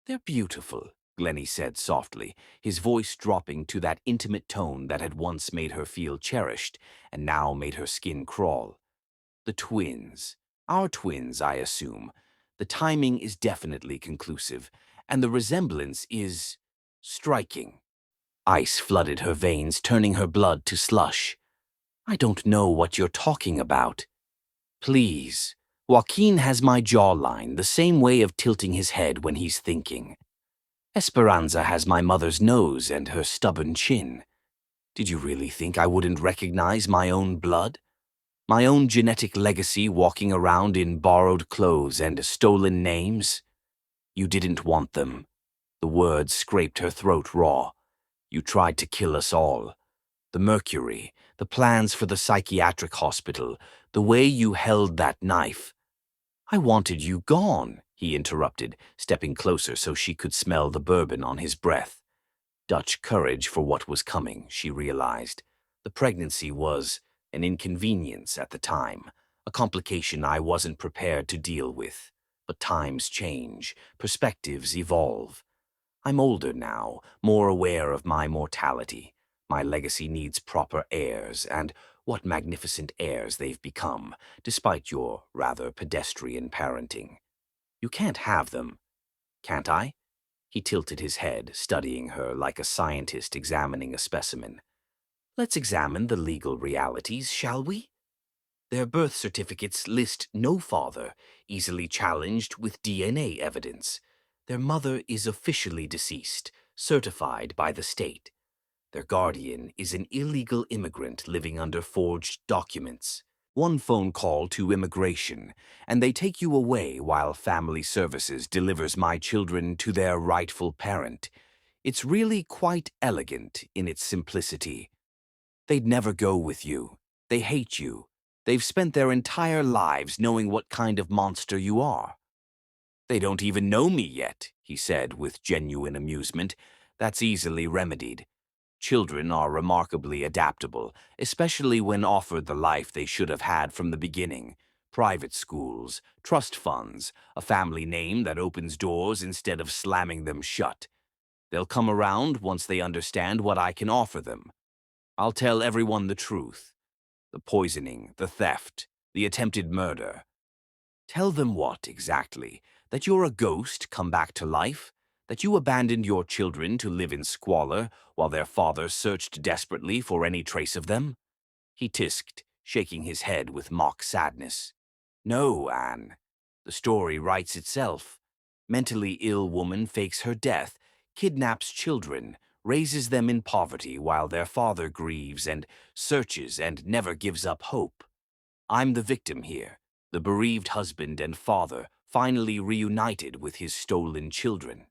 "They're beautiful," Glennie said softly, his voice dropping to that intimate tone that had once made her feel cherished and now made her skin crawl. "The twins. Our twins, I assume. The timing is definitely conclusive, and the resemblance is striking." Ice flooded her veins, turning her blood to slush. "I don't know what you're talking about." "Please. Joaquin has my jawline, the same way of tilting his head when he's thinking. Esperanza has my mother's nose and her stubborn chin. Did you really think I wouldn't recognize my own blood? My own genetic legacy walking around in borrowed clothes and stolen names? You didn't want them." The words scraped her throat raw. "You tried to kill us all. The mercury, the plans for the psychiatric hospital, the way you held that knife." "I wanted you gone," he interrupted, stepping closer so she could smell the bourbon on his breath. Dutch courage for what was coming, she realized. The pregnancy was an inconvenience at the time, a complication I wasn't prepared to deal with. But times change, perspectives evolve. I'm older now, more aware of my mortality. My legacy needs proper heirs, and what magnificent heirs they've become, despite your rather pedestrian parenting. You can't have them, can't I? He tilted his head, studying her like a scientist examining a specimen. Let's examine the legal realities, shall we? Their birth certificates list no father, easily challenged with DNA evidence. Their mother is officially deceased, certified by the state. Their guardian is an illegal immigrant living under forged documents. One phone call to immigration, and they take you away while Family Services delivers my children to their rightful parent. It's really quite elegant in its simplicity. They'd never go with you. They hate you. They've spent their entire lives knowing what kind of monster you are. They don't even know me yet, he said with genuine amusement. That's easily remedied. Children are remarkably adaptable, especially when offered the life they should have had from the beginning. Private schools, trust funds, a family name that opens doors instead of slamming them shut. They'll come around once they understand what I can offer them. I'll tell everyone the truth. The poisoning, the theft, the attempted murder. Tell them what, exactly? That you're a ghost come back to life? That you abandoned your children to live in squalor while their father searched desperately for any trace of them? He tisked, shaking his head with mock sadness. No, Anne. The story writes itself. Mentally ill woman fakes her death, kidnaps children, raises them in poverty while their father grieves and searches and never gives up hope. I'm the victim here, the bereaved husband and father finally reunited with his stolen children.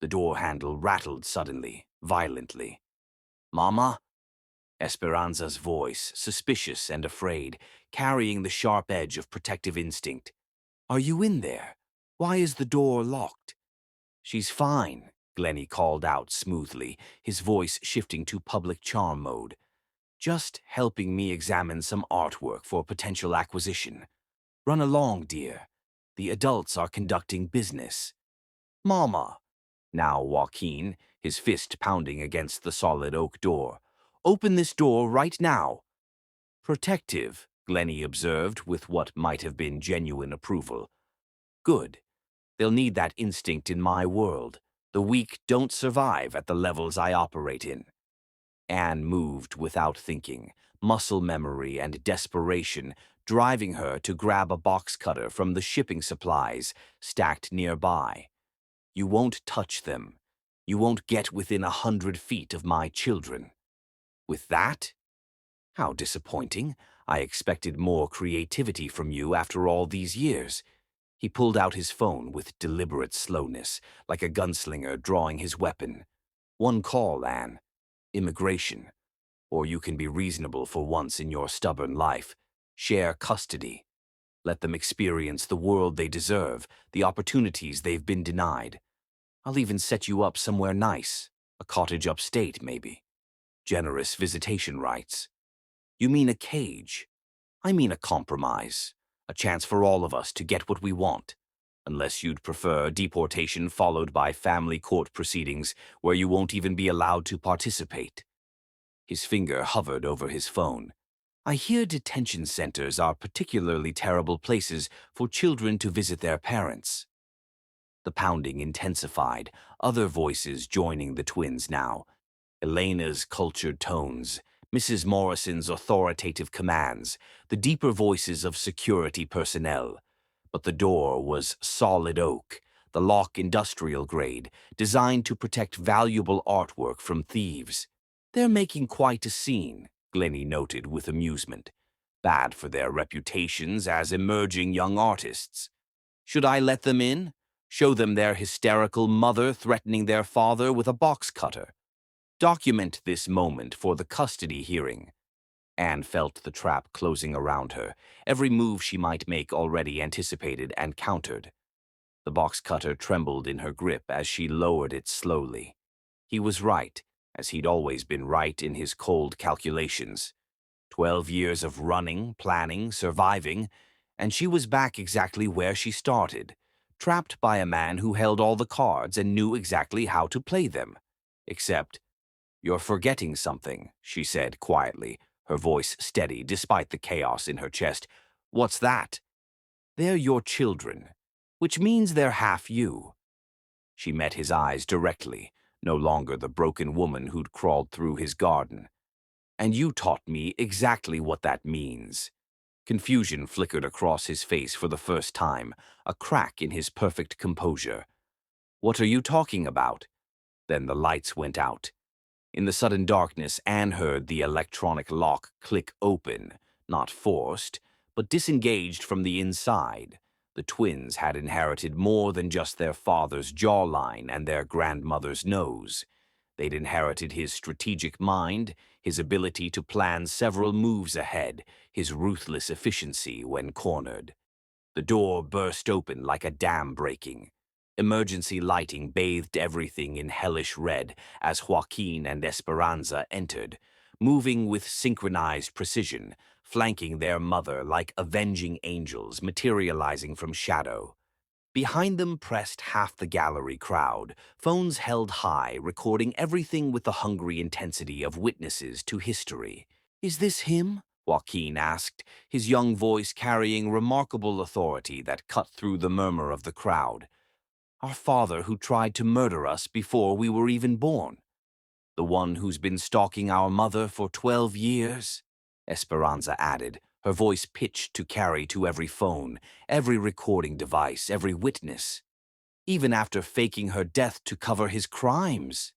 The door handle rattled suddenly, violently. Mama? Esperanza's voice, suspicious and afraid, carrying the sharp edge of protective instinct. Are you in there? Why is the door locked? She's fine, Glennie called out smoothly, his voice shifting to public charm mode. Just helping me examine some artwork for potential acquisition. Run along, dear. The adults are conducting business. Mama. Now Joaquin, his fist pounding against the solid oak door. Open this door right now. Protective, Glennie observed with what might have been genuine approval. Good. They'll need that instinct in my world. The weak don't survive at the levels I operate in. Anne moved without thinking, muscle memory and desperation driving her to grab a box cutter from the shipping supplies stacked nearby. You won't touch them. You won't get within 100 feet of my children. With that? How disappointing. I expected more creativity from you after all these years. He pulled out his phone with deliberate slowness, like a gunslinger drawing his weapon. One call, Anne. Immigration. Or you can be reasonable for once in your stubborn life. Share custody. Let them experience the world they deserve, the opportunities they've been denied. I'll even set you up somewhere nice, a cottage upstate, maybe. Generous visitation rights. You mean a cage? I mean a compromise, a chance for all of us to get what we want, unless you'd prefer deportation followed by family court proceedings where you won't even be allowed to participate. His finger hovered over his phone. I hear detention centers are particularly terrible places for children to visit their parents. The pounding intensified, other voices joining the twins now. Elena's cultured tones, Mrs. Morrison's authoritative commands, the deeper voices of security personnel. But the door was solid oak, the lock industrial grade, designed to protect valuable artwork from thieves. They're making quite a scene, Glennie noted with amusement. Bad for their reputations as emerging young artists. Should I let them in? Show them their hysterical mother threatening their father with a box cutter? Document this moment for the custody hearing. Anne felt the trap closing around her, every move she might make already anticipated and countered. The box cutter trembled in her grip as she lowered it slowly. He was right, as he'd always been right in his cold calculations. 12 years of running, planning, surviving, and she was back exactly where she started, trapped by a man who held all the cards and knew exactly how to play them. Except, "You're forgetting something," she said quietly, her voice steady despite the chaos in her chest. "What's that?" "They're your children, which means they're half you." She met his eyes directly, no longer the broken woman who'd crawled through his garden. "And you taught me exactly what that means." Confusion flickered across his face for the first time, a crack in his perfect composure. "What are you talking about?" Then the lights went out. In the sudden darkness, Anne heard the electronic lock click open, not forced, but disengaged from the inside. The twins had inherited more than just their father's jawline and their grandmother's nose. They'd inherited his strategic mind, his ability to plan several moves ahead, his ruthless efficiency when cornered. The door burst open like a dam breaking. Emergency lighting bathed everything in hellish red as Joaquin and Esperanza entered, moving with synchronized precision, flanking their mother like avenging angels materializing from shadow. Behind them pressed half the gallery crowd, phones held high, recording everything with the hungry intensity of witnesses to history. "Is this him?" Joaquin asked, his young voice carrying remarkable authority that cut through the murmur of the crowd. "Our father who tried to murder us before we were even born. The one who's been stalking our mother for 12 years?" Esperanza added, her voice pitched to carry to every phone, every recording device, every witness. "Even after faking her death to cover his crimes."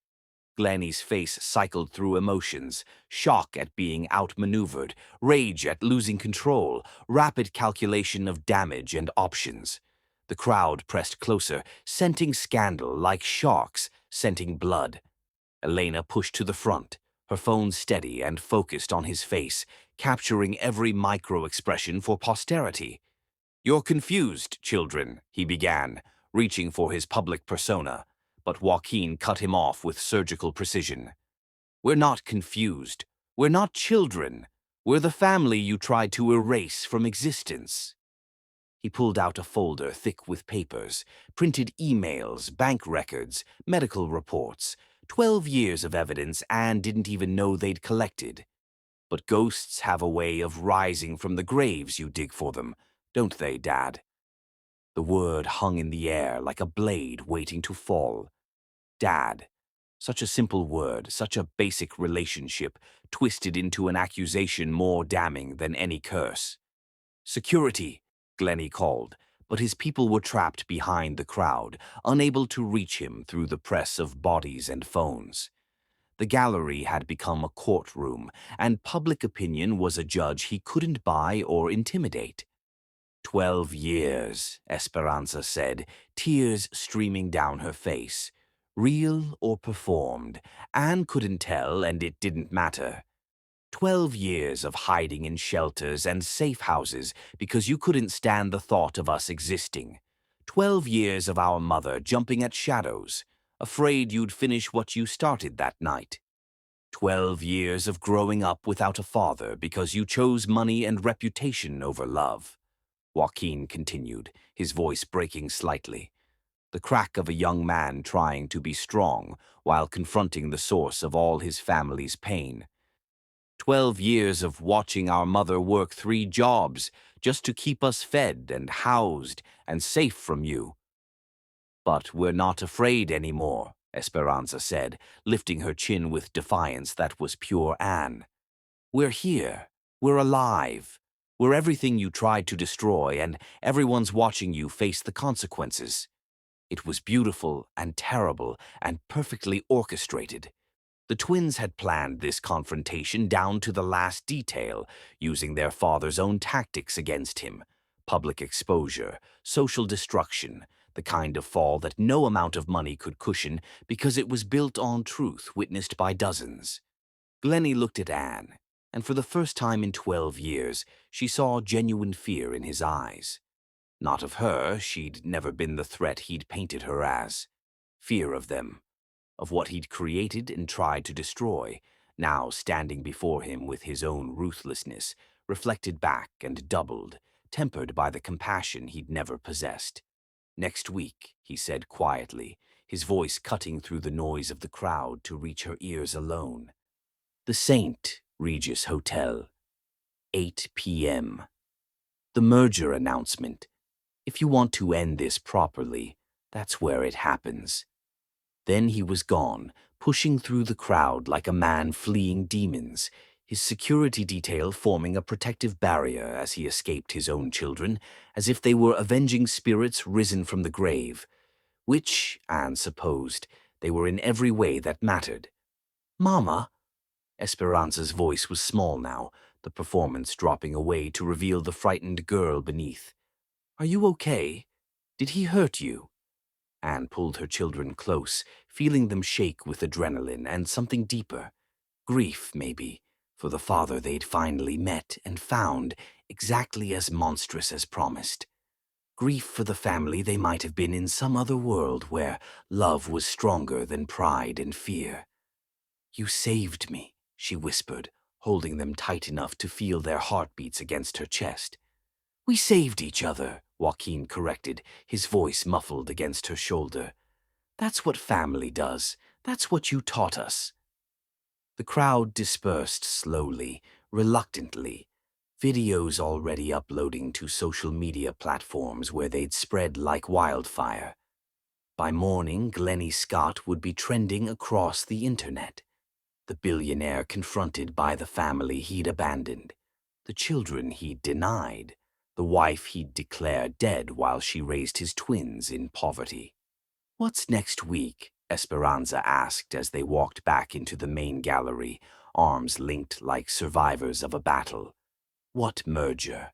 Glennie's face cycled through emotions, shock at being outmaneuvered, rage at losing control, rapid calculation of damage and options. The crowd pressed closer, scenting scandal like sharks, scenting blood. Elena pushed to the front, her phone steady and focused on his face, capturing every micro-expression for posterity. "You're confused, children," he began, reaching for his public persona, but Joaquin cut him off with surgical precision. "We're not confused. We're not children. We're the family you tried to erase from existence." He pulled out a folder thick with papers, printed emails, bank records, medical reports, 12 years of evidence Anne didn't even know they'd collected. "But ghosts have a way of rising from the graves you dig for them, don't they, Dad?" The word hung in the air like a blade waiting to fall. Dad. Such a simple word, such a basic relationship, twisted into an accusation more damning than any curse. "Security," Glennie called, but his people were trapped behind the crowd, unable to reach him through the press of bodies and phones. The gallery had become a courtroom, and public opinion was a judge he couldn't buy or intimidate. 12 years, Esperanza said, tears streaming down her face. Real or performed, Anne couldn't tell, and it didn't matter. 12 years of hiding in shelters and safe houses because you couldn't stand the thought of us existing. 12 years of our mother jumping at shadows, afraid you'd finish what you started that night. 12 years of growing up without a father because you chose money and reputation over love. Joaquin continued, his voice breaking slightly. The crack of a young man trying to be strong while confronting the source of all his family's pain. 12 years of watching our mother work 3 jobs just to keep us fed and housed and safe from you. "But we're not afraid anymore," Esperanza said, lifting her chin with defiance that was pure Anne. "We're here. We're alive. We're everything you tried to destroy, and everyone's watching you face the consequences." It was beautiful and terrible and perfectly orchestrated. The twins had planned this confrontation down to the last detail, using their father's own tactics against him. Public exposure, social destruction, the kind of fall that no amount of money could cushion because it was built on truth witnessed by dozens. Glennie looked at Anne, and for the first time in 12 years, she saw genuine fear in his eyes. Not of her, she'd never been the threat he'd painted her as. Fear of them, of what he'd created and tried to destroy, now standing before him with his own ruthlessness, reflected back and doubled, tempered by the compassion he'd never possessed. Next week, he said quietly, his voice cutting through the noise of the crowd to reach her ears alone. The St. Regis Hotel, 8 p.m. The merger announcement. If you want to end this properly, that's where it happens. Then he was gone, pushing through the crowd like a man fleeing demons, his security detail forming a protective barrier as he escaped his own children, as if they were avenging spirits risen from the grave, which, Anne supposed, they were in every way that mattered. "Mama?" Esperanza's voice was small now, the performance dropping away to reveal the frightened girl beneath. "Are you okay? Did he hurt you?" Anne pulled her children close, feeling them shake with adrenaline and something deeper. Grief, maybe, for the father they'd finally met and found exactly as monstrous as promised. Grief for the family they might have been in some other world where love was stronger than pride and fear. "You saved me," she whispered, holding them tight enough to feel their heartbeats against her chest. "We saved each other," Joaquin corrected, his voice muffled against her shoulder. "That's what family does. That's what you taught us." The crowd dispersed slowly, reluctantly, videos already uploading to social media platforms where they'd spread like wildfire. By morning, Glennie Scott would be trending across the internet. The billionaire confronted by the family he'd abandoned, the children he'd denied, the wife he'd declared dead while she raised his twins in poverty. "What's next week?" Esperanza asked as they walked back into the main gallery, arms linked like survivors of a battle. What merger?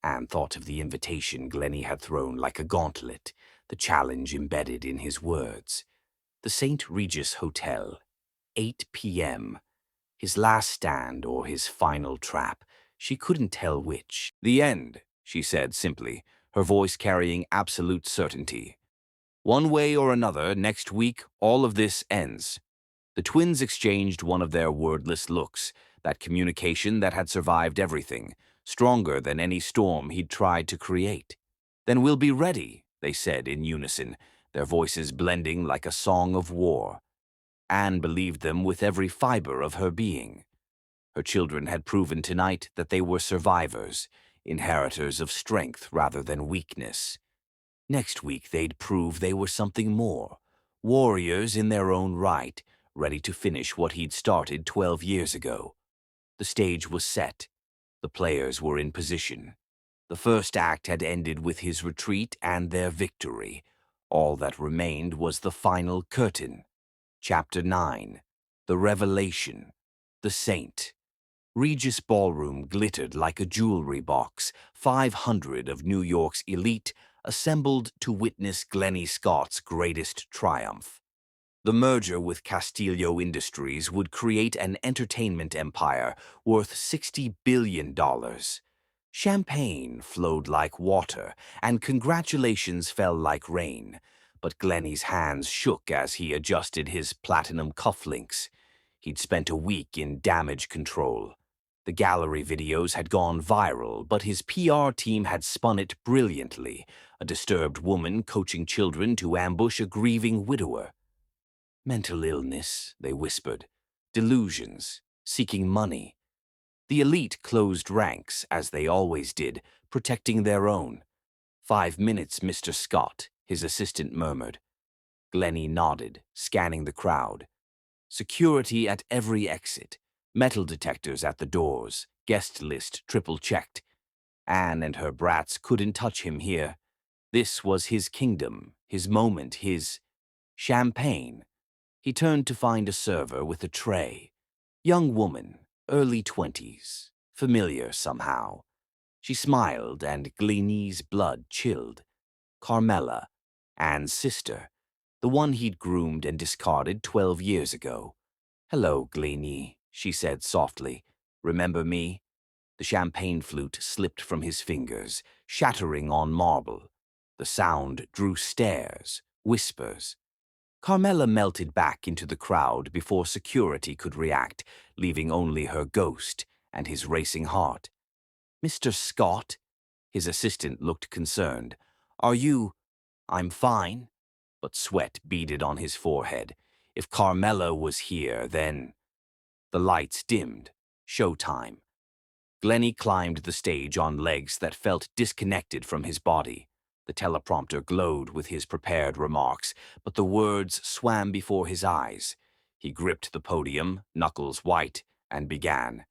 Anne thought of the invitation Glennie had thrown like a gauntlet, the challenge embedded in his words. The St. Regis Hotel, 8 p.m. His last stand or his final trap. She couldn't tell which. "The end," she said simply, her voice carrying absolute certainty. "One way or another, next week, all of this ends." The twins exchanged one of their wordless looks, that communication that had survived everything, stronger than any storm he'd tried to create. "Then we'll be ready," they said in unison, their voices blending like a song of war. Anne believed them with every fiber of her being. Her children had proven tonight that they were survivors, inheritors of strength rather than weakness. Next week they'd prove they were something more, warriors in their own right, ready to finish what he'd started 12 years ago. The stage was set. The players were in position. The first act had ended with his retreat and their victory. All that remained was the final curtain. Chapter 9. The Revelation. The Saint. Regis Ballroom glittered like a jewelry box, 500 of New York's elite assembled to witness Glennie Scott's greatest triumph. The merger with Castillo Industries would create an entertainment empire worth $60 billion. Champagne flowed like water, and congratulations fell like rain, but Glennie's hands shook as he adjusted his platinum cufflinks. He'd spent a week in damage control. The gallery videos had gone viral, but his PR team had spun it brilliantly, a disturbed woman coaching children to ambush a grieving widower. Mental illness, they whispered. Delusions, seeking money. The elite closed ranks, as they always did, protecting their own. 5 minutes, Mr. Scott, his assistant murmured. Glennie nodded, scanning the crowd. Security at every exit. Metal detectors at the doors, guest list triple-checked. Anne and her brats couldn't touch him here. This was his kingdom, his moment, his champagne. He turned to find a server with a tray. Young woman, early 20s, familiar somehow. She smiled and Glenie's blood chilled. Carmela, Anne's sister, the one he'd groomed and discarded 12 years ago. "Hello, Glenie," she said softly. "Remember me?" The champagne flute slipped from his fingers, shattering on marble. The sound drew stares, whispers. Carmela melted back into the crowd before security could react, leaving only her ghost and his racing heart. "Mr. Scott?" His assistant looked concerned. "Are you I'm fine, but sweat beaded on his forehead. If Carmela was here, then... The lights dimmed. Showtime. Glenny climbed the stage on legs that felt disconnected from his body. The teleprompter glowed with his prepared remarks, but the words swam before his eyes. He gripped the podium, knuckles white, and began.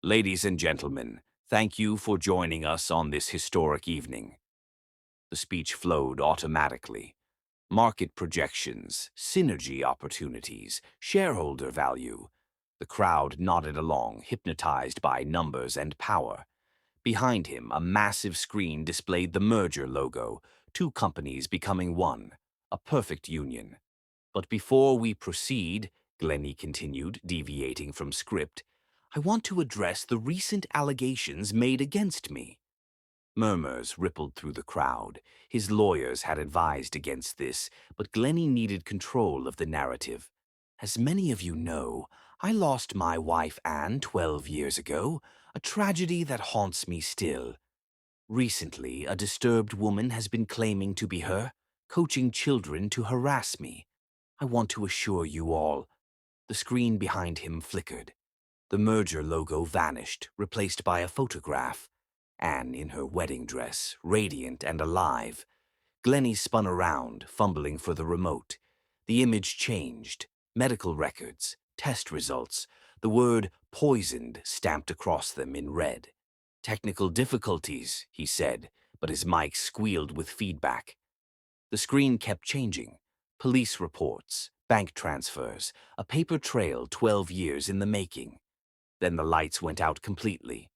Ladies and gentlemen, thank you for joining us on this historic evening. The speech flowed automatically. Market projections, synergy opportunities, shareholder value. The crowd nodded along, hypnotized by numbers and power. Behind him, a massive screen displayed the merger logo, two companies becoming one, a perfect union. But before we proceed, Glennie continued, deviating from script, I want to address the recent allegations made against me. Murmurs rippled through the crowd. His lawyers had advised against this, but Glennie needed control of the narrative. As many of you know, I lost my wife Anne 12 years ago, a tragedy that haunts me still. Recently, a disturbed woman has been claiming to be her, coaching children to harass me. I want to assure you all. The screen behind him flickered. The merger logo vanished, replaced by a photograph. Anne in her wedding dress, radiant and alive. Glennie spun around, fumbling for the remote. The image changed. Medical records, test results, the word poisoned stamped across them in red. Technical difficulties, he said, but his mic squealed with feedback. The screen kept changing. Police reports, bank transfers, a paper trail 12 years in the making. Then the lights went out completely.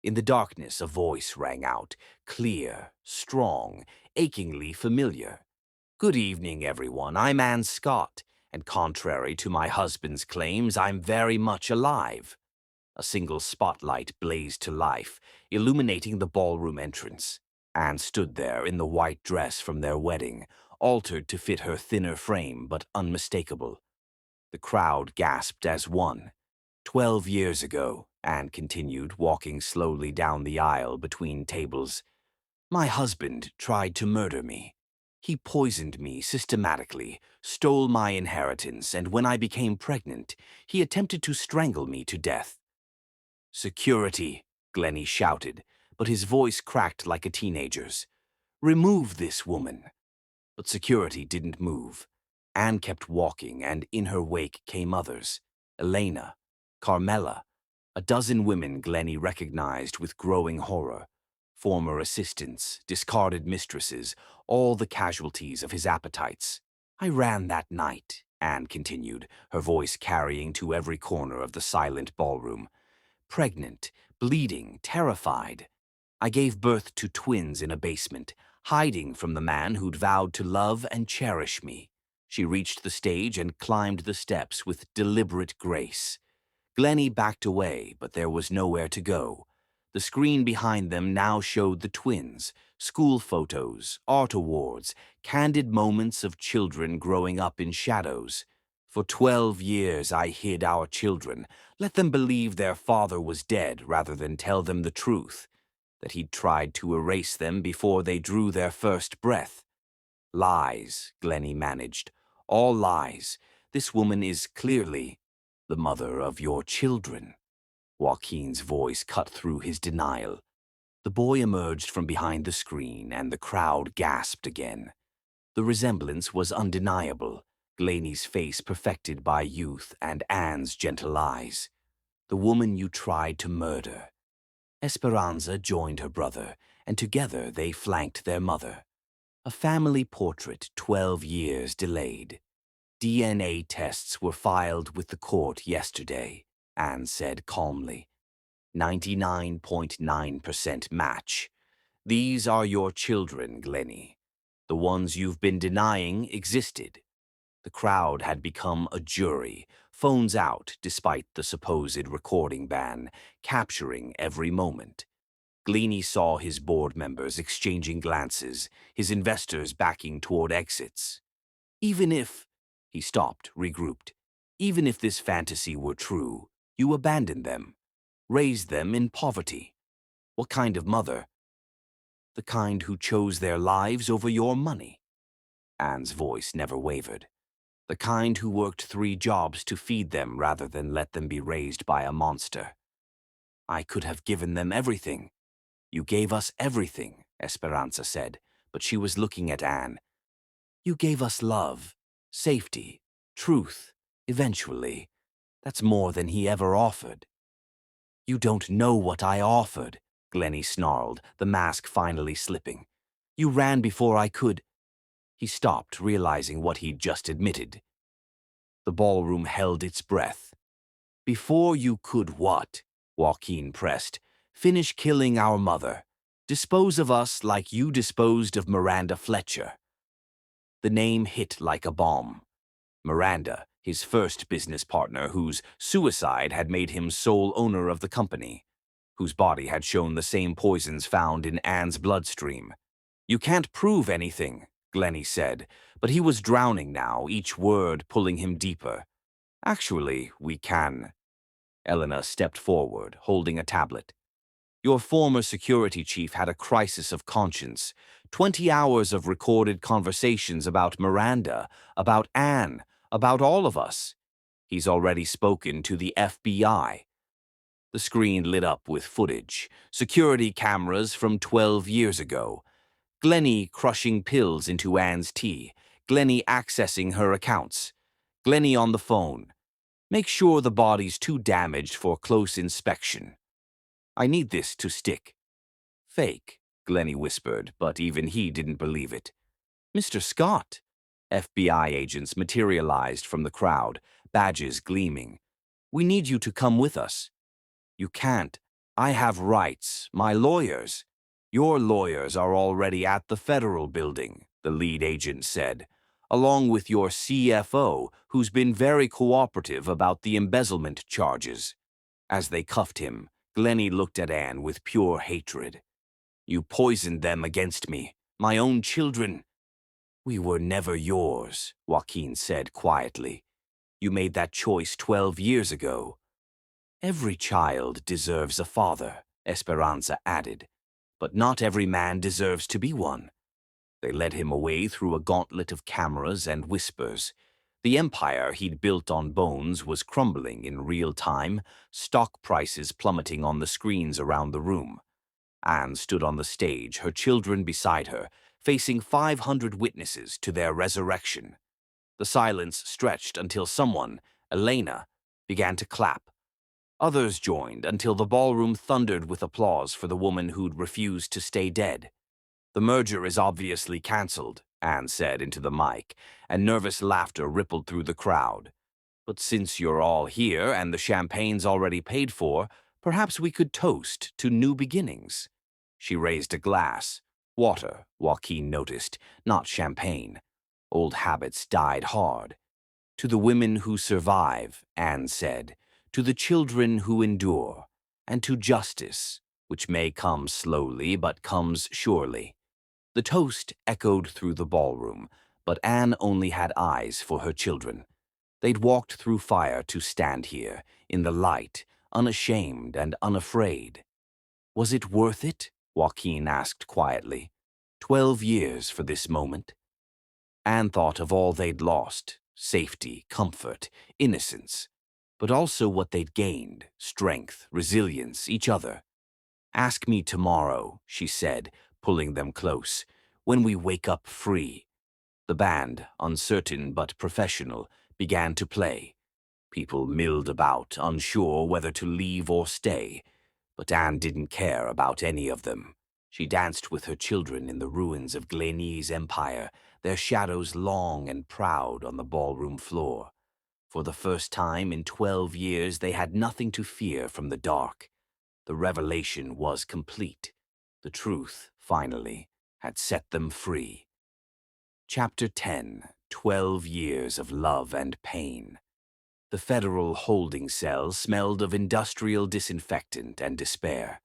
In the darkness, a voice rang out, clear, strong, achingly familiar. Good evening, everyone. I'm Anne Scott, and contrary to my husband's claims, I'm very much alive. A single spotlight blazed to life, illuminating the ballroom entrance. Anne stood there in the white dress from their wedding, altered to fit her thinner frame but unmistakable. The crowd gasped as one. 12 years ago, Anne continued, walking slowly down the aisle between tables, my husband tried to murder me. He poisoned me systematically, stole my inheritance, and when I became pregnant, he attempted to strangle me to death. Security, Glennie shouted, but his voice cracked like a teenager's. Remove this woman. But security didn't move. Anne kept walking, and in her wake came others. Elena, Carmela, a dozen women Glennie recognized with growing horror. Former assistants, discarded mistresses, all the casualties of his appetites. I ran that night, Anne continued, her voice carrying to every corner of the silent ballroom. Pregnant, bleeding, terrified. I gave birth to twins in a basement, hiding from the man who'd vowed to love and cherish me. She reached the stage and climbed the steps with deliberate grace. Glennie backed away, but there was nowhere to go. The screen behind them now showed the twins, school photos, art awards, candid moments of children growing up in shadows. For 12 years I hid our children, let them believe their father was dead rather than tell them the truth, that he'd tried to erase them before they drew their first breath. Lies, Glennie managed, all lies. This woman is clearly the mother of your children. Joaquin's voice cut through his denial. The boy emerged from behind the screen, and the crowd gasped again. The resemblance was undeniable, Glennie's face perfected by youth and Anne's gentle eyes. The woman you tried to murder. Esperanza joined her brother, and together they flanked their mother. A family portrait 12 years delayed. DNA tests were filed with the court yesterday, Anne said calmly. 99.9% match. These are your children, Glennie. The ones you've been denying existed. The crowd had become a jury, phones out despite the supposed recording ban, capturing every moment. Glennie saw his board members exchanging glances, his investors backing toward exits. Even if, he stopped, regrouped, even if this fantasy were true, you abandoned them, raised them in poverty. What kind of mother? The kind who chose their lives over your money. Anne's voice never wavered. The kind who worked 3 jobs to feed them rather than let them be raised by a monster. I could have given them everything. You gave us everything, Esperanza said, but she was looking at Anne. You gave us love, safety, truth, eventually. That's more than he ever offered. You don't know what I offered, Glennie snarled, the mask finally slipping. You ran before I could. He stopped, realizing what he'd just admitted. The ballroom held its breath. Before you could what? Joaquin pressed. Finish killing our mother. Dispose of us like you disposed of Miranda Fletcher. The name hit like a bomb. Miranda, his first business partner whose suicide had made him sole owner of the company, whose body had shown the same poisons found in Anne's bloodstream. You can't prove anything, Glennie said, but he was drowning now, each word pulling him deeper. Actually, we can. Elena stepped forward, holding a tablet. Your former security chief had a crisis of conscience. 20 hours of recorded conversations about Miranda, about Anne, about all of us. He's already spoken to the FBI. The screen lit up with footage, security cameras from 12 years ago. Glennie crushing pills into Anne's tea, Glennie accessing her accounts, Glennie on the phone. Make sure the body's too damaged for close inspection. I need this to stick. Fake, Glennie whispered, but even he didn't believe it. Mr. Scott. FBI agents materialized from the crowd, badges gleaming. We need you to come with us. You can't. I have rights, my lawyers. Your lawyers are already at the federal building, the lead agent said, along with your CFO, who's been very cooperative about the embezzlement charges. As they cuffed him, Glennie looked at Anne with pure hatred. You poisoned them against me, my own children. We were never yours, Joaquin said quietly. You made that choice 12 years ago. Every child deserves a father, Esperanza added, but not every man deserves to be one. They led him away through a gauntlet of cameras and whispers. The empire he'd built on bones was crumbling in real time, stock prices plummeting on the screens around the room. Anne stood on the stage, her children beside her, facing 500 witnesses to their resurrection. The silence stretched until someone, Elena, began to clap. Others joined until the ballroom thundered with applause for the woman who'd refused to stay dead. The merger is obviously cancelled, Anne said into the mic, and nervous laughter rippled through the crowd. But since you're all here and the champagne's already paid for, perhaps we could toast to new beginnings. She raised a glass. Water, Joaquin noticed, not champagne. Old habits died hard. To the women who survive, Anne said, to the children who endure, and to justice, which may come slowly but comes surely. The toast echoed through the ballroom, but Anne only had eyes for her children. They'd walked through fire to stand here, in the light, unashamed and unafraid. Was it worth it? Joaquin asked quietly. 12 years for this moment. Anne thought of all they'd lost, safety, comfort, innocence, but also what they'd gained, strength, resilience, each other. Ask me tomorrow, she said, pulling them close, when we wake up free. The band, uncertain but professional, began to play. People milled about, unsure whether to leave or stay, but Anne didn't care about any of them. She danced with her children in the ruins of Glennie's empire, their shadows long and proud on the ballroom floor. For the first time in 12 years, they had nothing to fear from the dark. The revelation was complete. The truth, finally, had set them free. Chapter 10, 12 Years of Love and Pain. The federal holding cell smelled of industrial disinfectant and despair.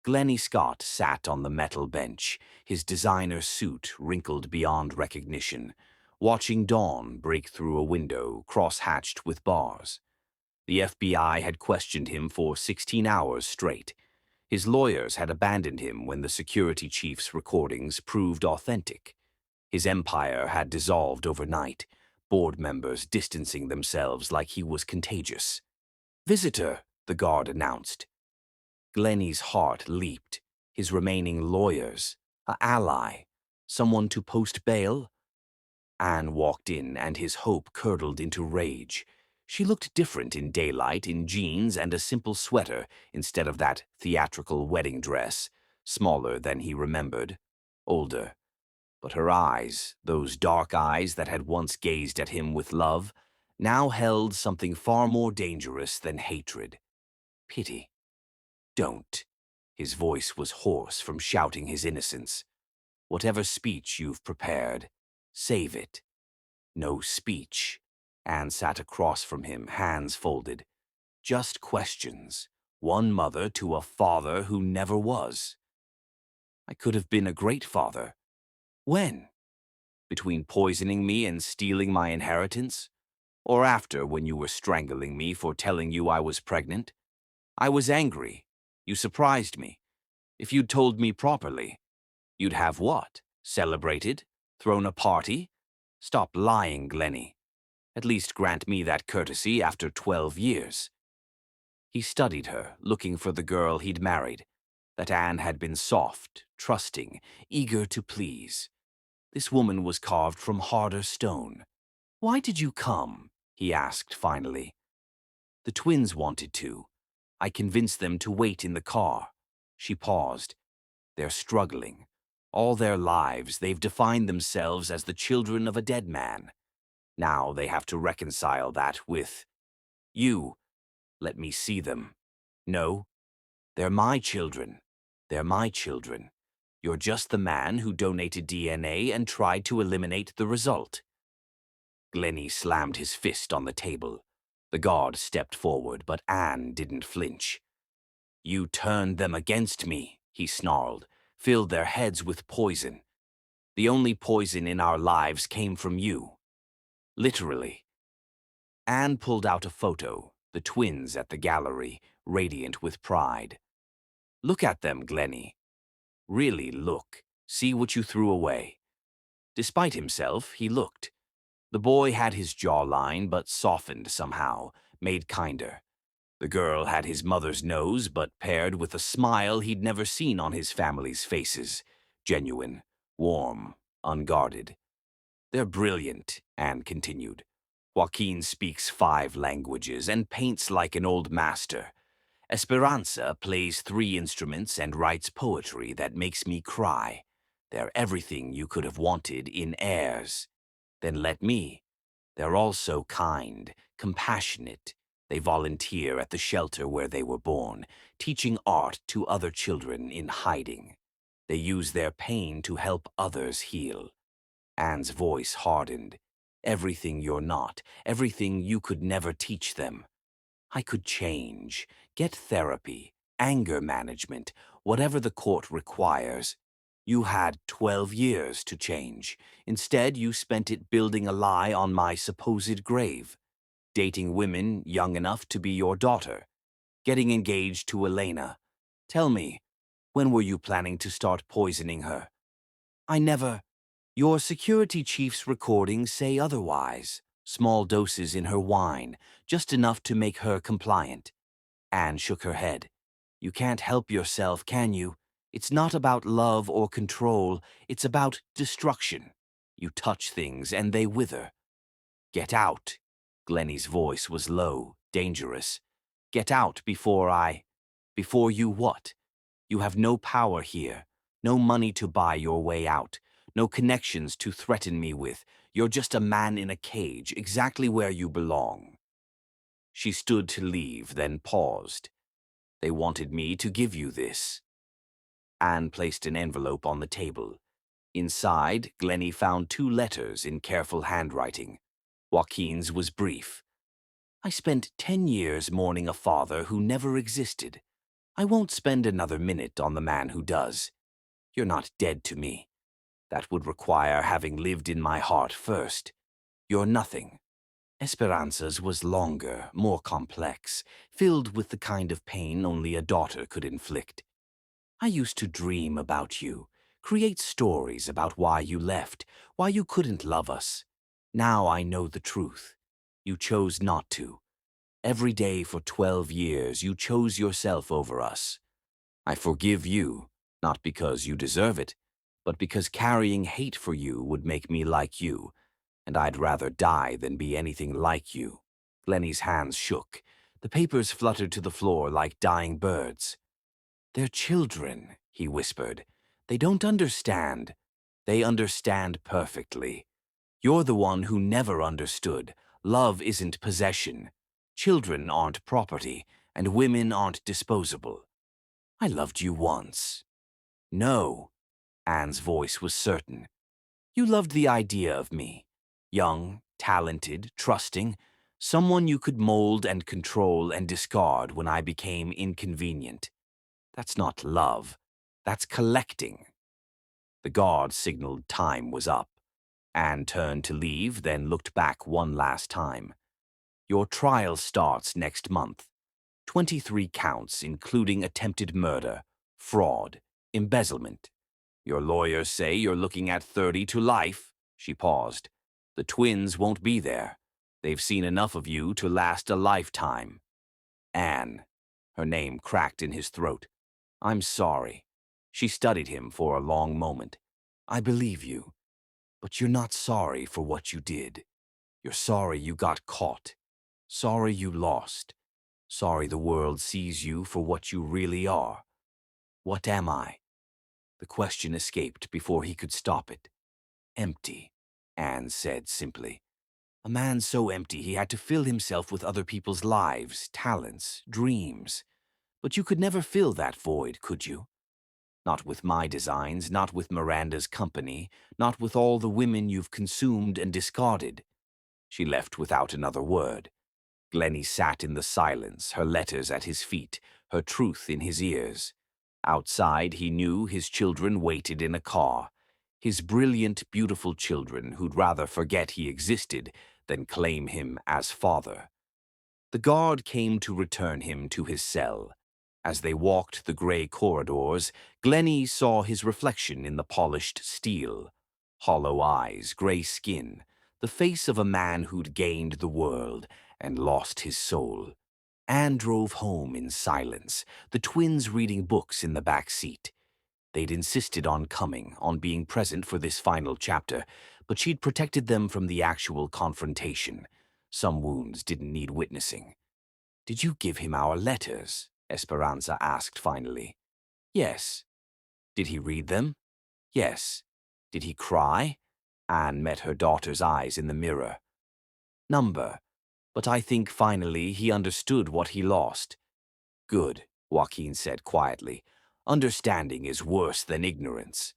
Glennie Scott sat on the metal bench, his designer suit wrinkled beyond recognition, watching dawn break through a window cross-hatched with bars. The FBI had questioned him for 16 hours straight. His lawyers had abandoned him when the security chief's recordings proved authentic. His empire had dissolved overnight, board members distancing themselves like he was contagious. "Visitor," the guard announced. Glennie's heart leaped. His remaining lawyers, an ally, someone to post bail? Anne walked in, and his hope curdled into rage. She looked different in daylight, in jeans and a simple sweater instead of that theatrical wedding dress, smaller than he remembered, older. But her eyes, those dark eyes that had once gazed at him with love, now held something far more dangerous than hatred. Pity. Don't. His voice was hoarse from shouting his innocence. Whatever speech you've prepared, save it. No speech. Anne sat across from him, hands folded. Just questions. One mother to a father who never was. I could have been a great father. When? Between poisoning me and stealing my inheritance? Or after, when you were strangling me for telling you I was pregnant? I was angry. You surprised me. If you'd told me properly, you'd have what? Celebrated? Thrown a party? Stop lying, Glennie. At least grant me that courtesy after 12 years. He studied her, looking for the girl he'd married. That Anne had been soft, trusting, eager to please. This woman was carved from harder stone. "Why did you come?" he asked finally. "The twins wanted to. I convinced them to wait in the car." She paused. "They're struggling. All their lives they've defined themselves as the children of a dead man. Now they have to reconcile that with you. Let me see them. No, they're my children. They're my children. You're just the man who donated DNA and tried to eliminate the result." Glennie slammed his fist on the table. The guard stepped forward, but Anne didn't flinch. "You turned them against me," he snarled, "filled their heads with poison. The only poison in our lives came from you. Literally." Anne pulled out a photo, the twins at the gallery, radiant with pride. "Look at them, Glennie. Really look. See what you threw away." Despite himself, he looked. The boy had his jawline, but softened somehow, made kinder. The girl had his mother's nose, but paired with a smile he'd never seen on his family's faces. Genuine, warm, unguarded. "They're brilliant," Anne continued. "Joaquin speaks 5 languages and paints like an old master. Esperanza plays 3 instruments and writes poetry that makes me cry. They're everything you could have wanted in heirs. Then let me. They're also kind, compassionate. They volunteer at the shelter where they were born, teaching art to other children in hiding. They use their pain to help others heal." Anne's voice hardened. "Everything you're not, everything you could never teach them. I could change, get therapy, anger management, whatever the court requires. You had 12 years to change. Instead, you spent it building a lie on my supposed grave, dating women young enough to be your daughter, getting engaged to Elena. Tell me, when were you planning to start poisoning her?" "I never—" "Your security chief's recordings say otherwise. Small doses in her wine, just enough to make her compliant." Anne shook her head. "You can't help yourself, can you? It's not about love or control, it's about destruction. You touch things and they wither." "Get out." Glennie's voice was low, dangerous. "Get out before you what? You have no power here, no money to buy your way out, no connections to threaten me with. You're just a man in a cage, exactly where you belong." She stood to leave, then paused. "They wanted me to give you this." Anne placed an envelope on the table. Inside, Glennie found 2 letters in careful handwriting. Joaquin's was brief. "I spent 10 years mourning a father who never existed. I won't spend another minute on the man who does. You're not dead to me. That would require having lived in my heart first. You're nothing." Esperanza's was longer, more complex, filled with the kind of pain only a daughter could inflict. "I used to dream about you, Create stories about why you left, why you couldn't love us. Now I know the truth. You chose not to. Every day for 12 years, you chose yourself over us. I forgive you, not because you deserve it, but because carrying hate for you would make me like you, and I'd rather die than be anything like you. Glennie's hands shook. The papers fluttered to the floor like dying birds. They're children, he whispered. They don't understand. They understand perfectly. You're the one who never understood. Love isn't possession. Children aren't property, and women aren't disposable. I loved you once. No, Anne's voice was certain. You loved the idea of me. Young, talented, trusting, someone you could mold and control and discard when I became inconvenient. That's not love. That's collecting. The guard signaled time was up. Anne turned to leave, then looked back one last time. Your trial starts next month. 23 counts, including attempted murder, fraud, embezzlement. Your lawyers say you're looking at 30 to life. She paused. The twins won't be there. They've seen enough of you to last a lifetime. Anne. Her name cracked in his throat. I'm sorry. She studied him for a long moment. I believe you. But you're not sorry for what you did. You're sorry you got caught. Sorry you lost. Sorry the world sees you for what you really are. What am I? The question escaped before he could stop it. Empty, Anne said simply. A man so empty he had to fill himself with other people's lives, talents, dreams. But you could never fill that void, could you? Not with my designs, not with Miranda's company, not with all the women you've consumed and discarded. She left without another word. Glennie sat in the silence, her letters at his feet, her truth in his ears. Outside, he knew his children waited in a car. His brilliant, beautiful children who'd rather forget he existed than claim him as father. The guard came to return him to his cell. As they walked the gray corridors, Glennie saw his reflection in the polished steel. Hollow eyes, gray skin, the face of a man who'd gained the world and lost his soul. Anne drove home in silence, the twins reading books in the back seat. They'd insisted on coming, on being present for this final chapter, but she'd protected them from the actual confrontation. Some wounds didn't need witnessing. Did you give him our letters? Esperanza asked finally. Yes. Did he read them? Yes. Did he cry? Anne met her daughter's eyes in the mirror. Number. But I think finally he understood what he lost. Good, Joaquin said quietly. Understanding is worse than ignorance.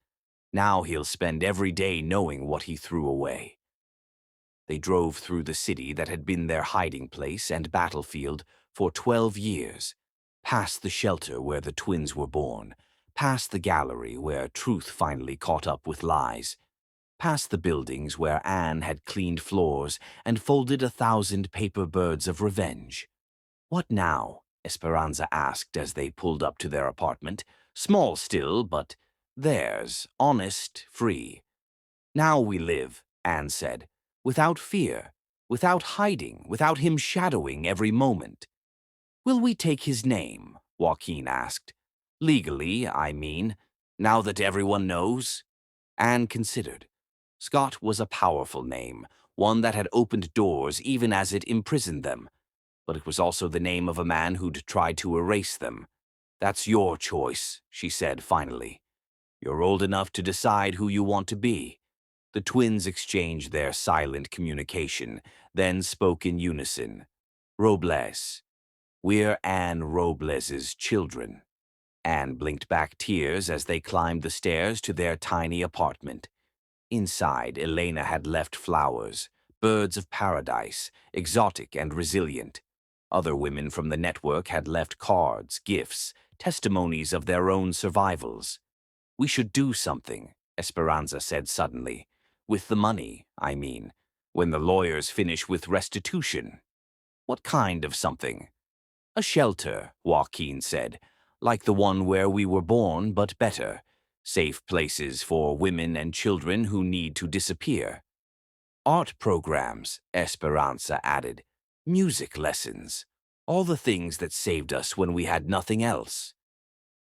Now he'll spend every day knowing what he threw away. They drove through the city that had been their hiding place and battlefield for 12 years, past the shelter where the twins were born, past the gallery where truth finally caught up with lies, past the buildings where Anne had cleaned floors and folded 1,000 paper birds of revenge. What now? Esperanza asked as they pulled up to their apartment, small still, but theirs, honest, free. Now we live, Anne said, without fear, without hiding, without him shadowing every moment. Will we take his name? Joaquin asked. Legally, I mean, now that everyone knows? Anne considered. Scott was a powerful name, one that had opened doors even as it imprisoned them. But it was also the name of a man who'd tried to erase them. That's your choice, she said finally. You're old enough to decide who you want to be. The twins exchanged their silent communication, then spoke in unison. Robles. We're Anne Robles's children. Anne blinked back tears as they climbed the stairs to their tiny apartment. Inside, Elena had left flowers, birds of paradise, exotic and resilient. Other women from the network had left cards, gifts, testimonies of their own survivals. We should do something, Esperanza said suddenly. With the money, I mean, when the lawyers finish with restitution. What kind of something? A shelter, Joaquin said, like the one where we were born, but better. Safe places for women and children who need to disappear. Art programs, Esperanza added. Music lessons. All the things that saved us when we had nothing else.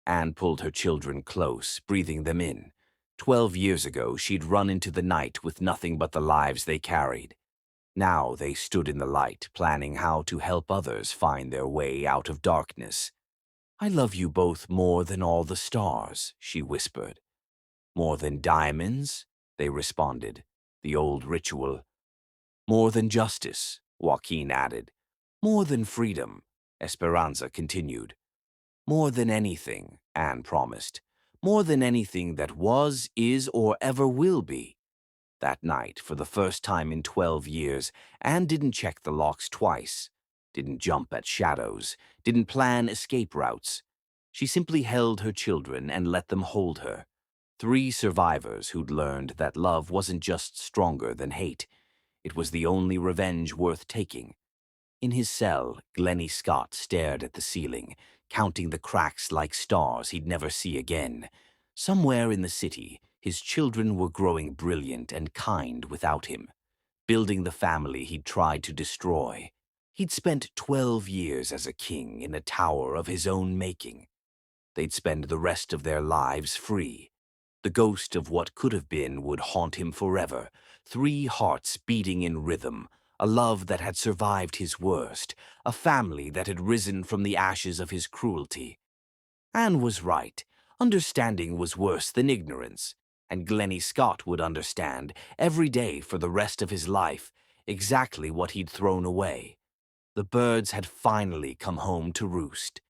Anne pulled her children close, breathing them in. 12 years ago, she'd run into the night with nothing but the lives they carried. Now they stood in the light, planning how to help others find their way out of darkness. I love you both more than all the stars, she whispered. More than diamonds, they responded, the old ritual. More than justice, Joaquin added. More than freedom, Esperanza continued. More than anything, Anne promised. More than anything that was, is, or ever will be. That night, for the first time in 12 years, Anne didn't check the locks twice, didn't jump at shadows, didn't plan escape routes. She simply held her children and let them hold her. 3 survivors who'd learned that love wasn't just stronger than hate. It was the only revenge worth taking. In his cell, Glennie Scott stared at the ceiling, counting the cracks like stars he'd never see again. Somewhere in the city, his children were growing brilliant and kind without him, building the family he'd tried to destroy. He'd spent 12 years as a king in a tower of his own making. They'd spend the rest of their lives free. The ghost of what could have been would haunt him forever, 3 hearts beating in rhythm, a love that had survived his worst, a family that had risen from the ashes of his cruelty. Anne was right. Understanding was worse than ignorance, and Glennie Scott would understand, every day for the rest of his life, exactly what he'd thrown away. The birds had finally come home to roost.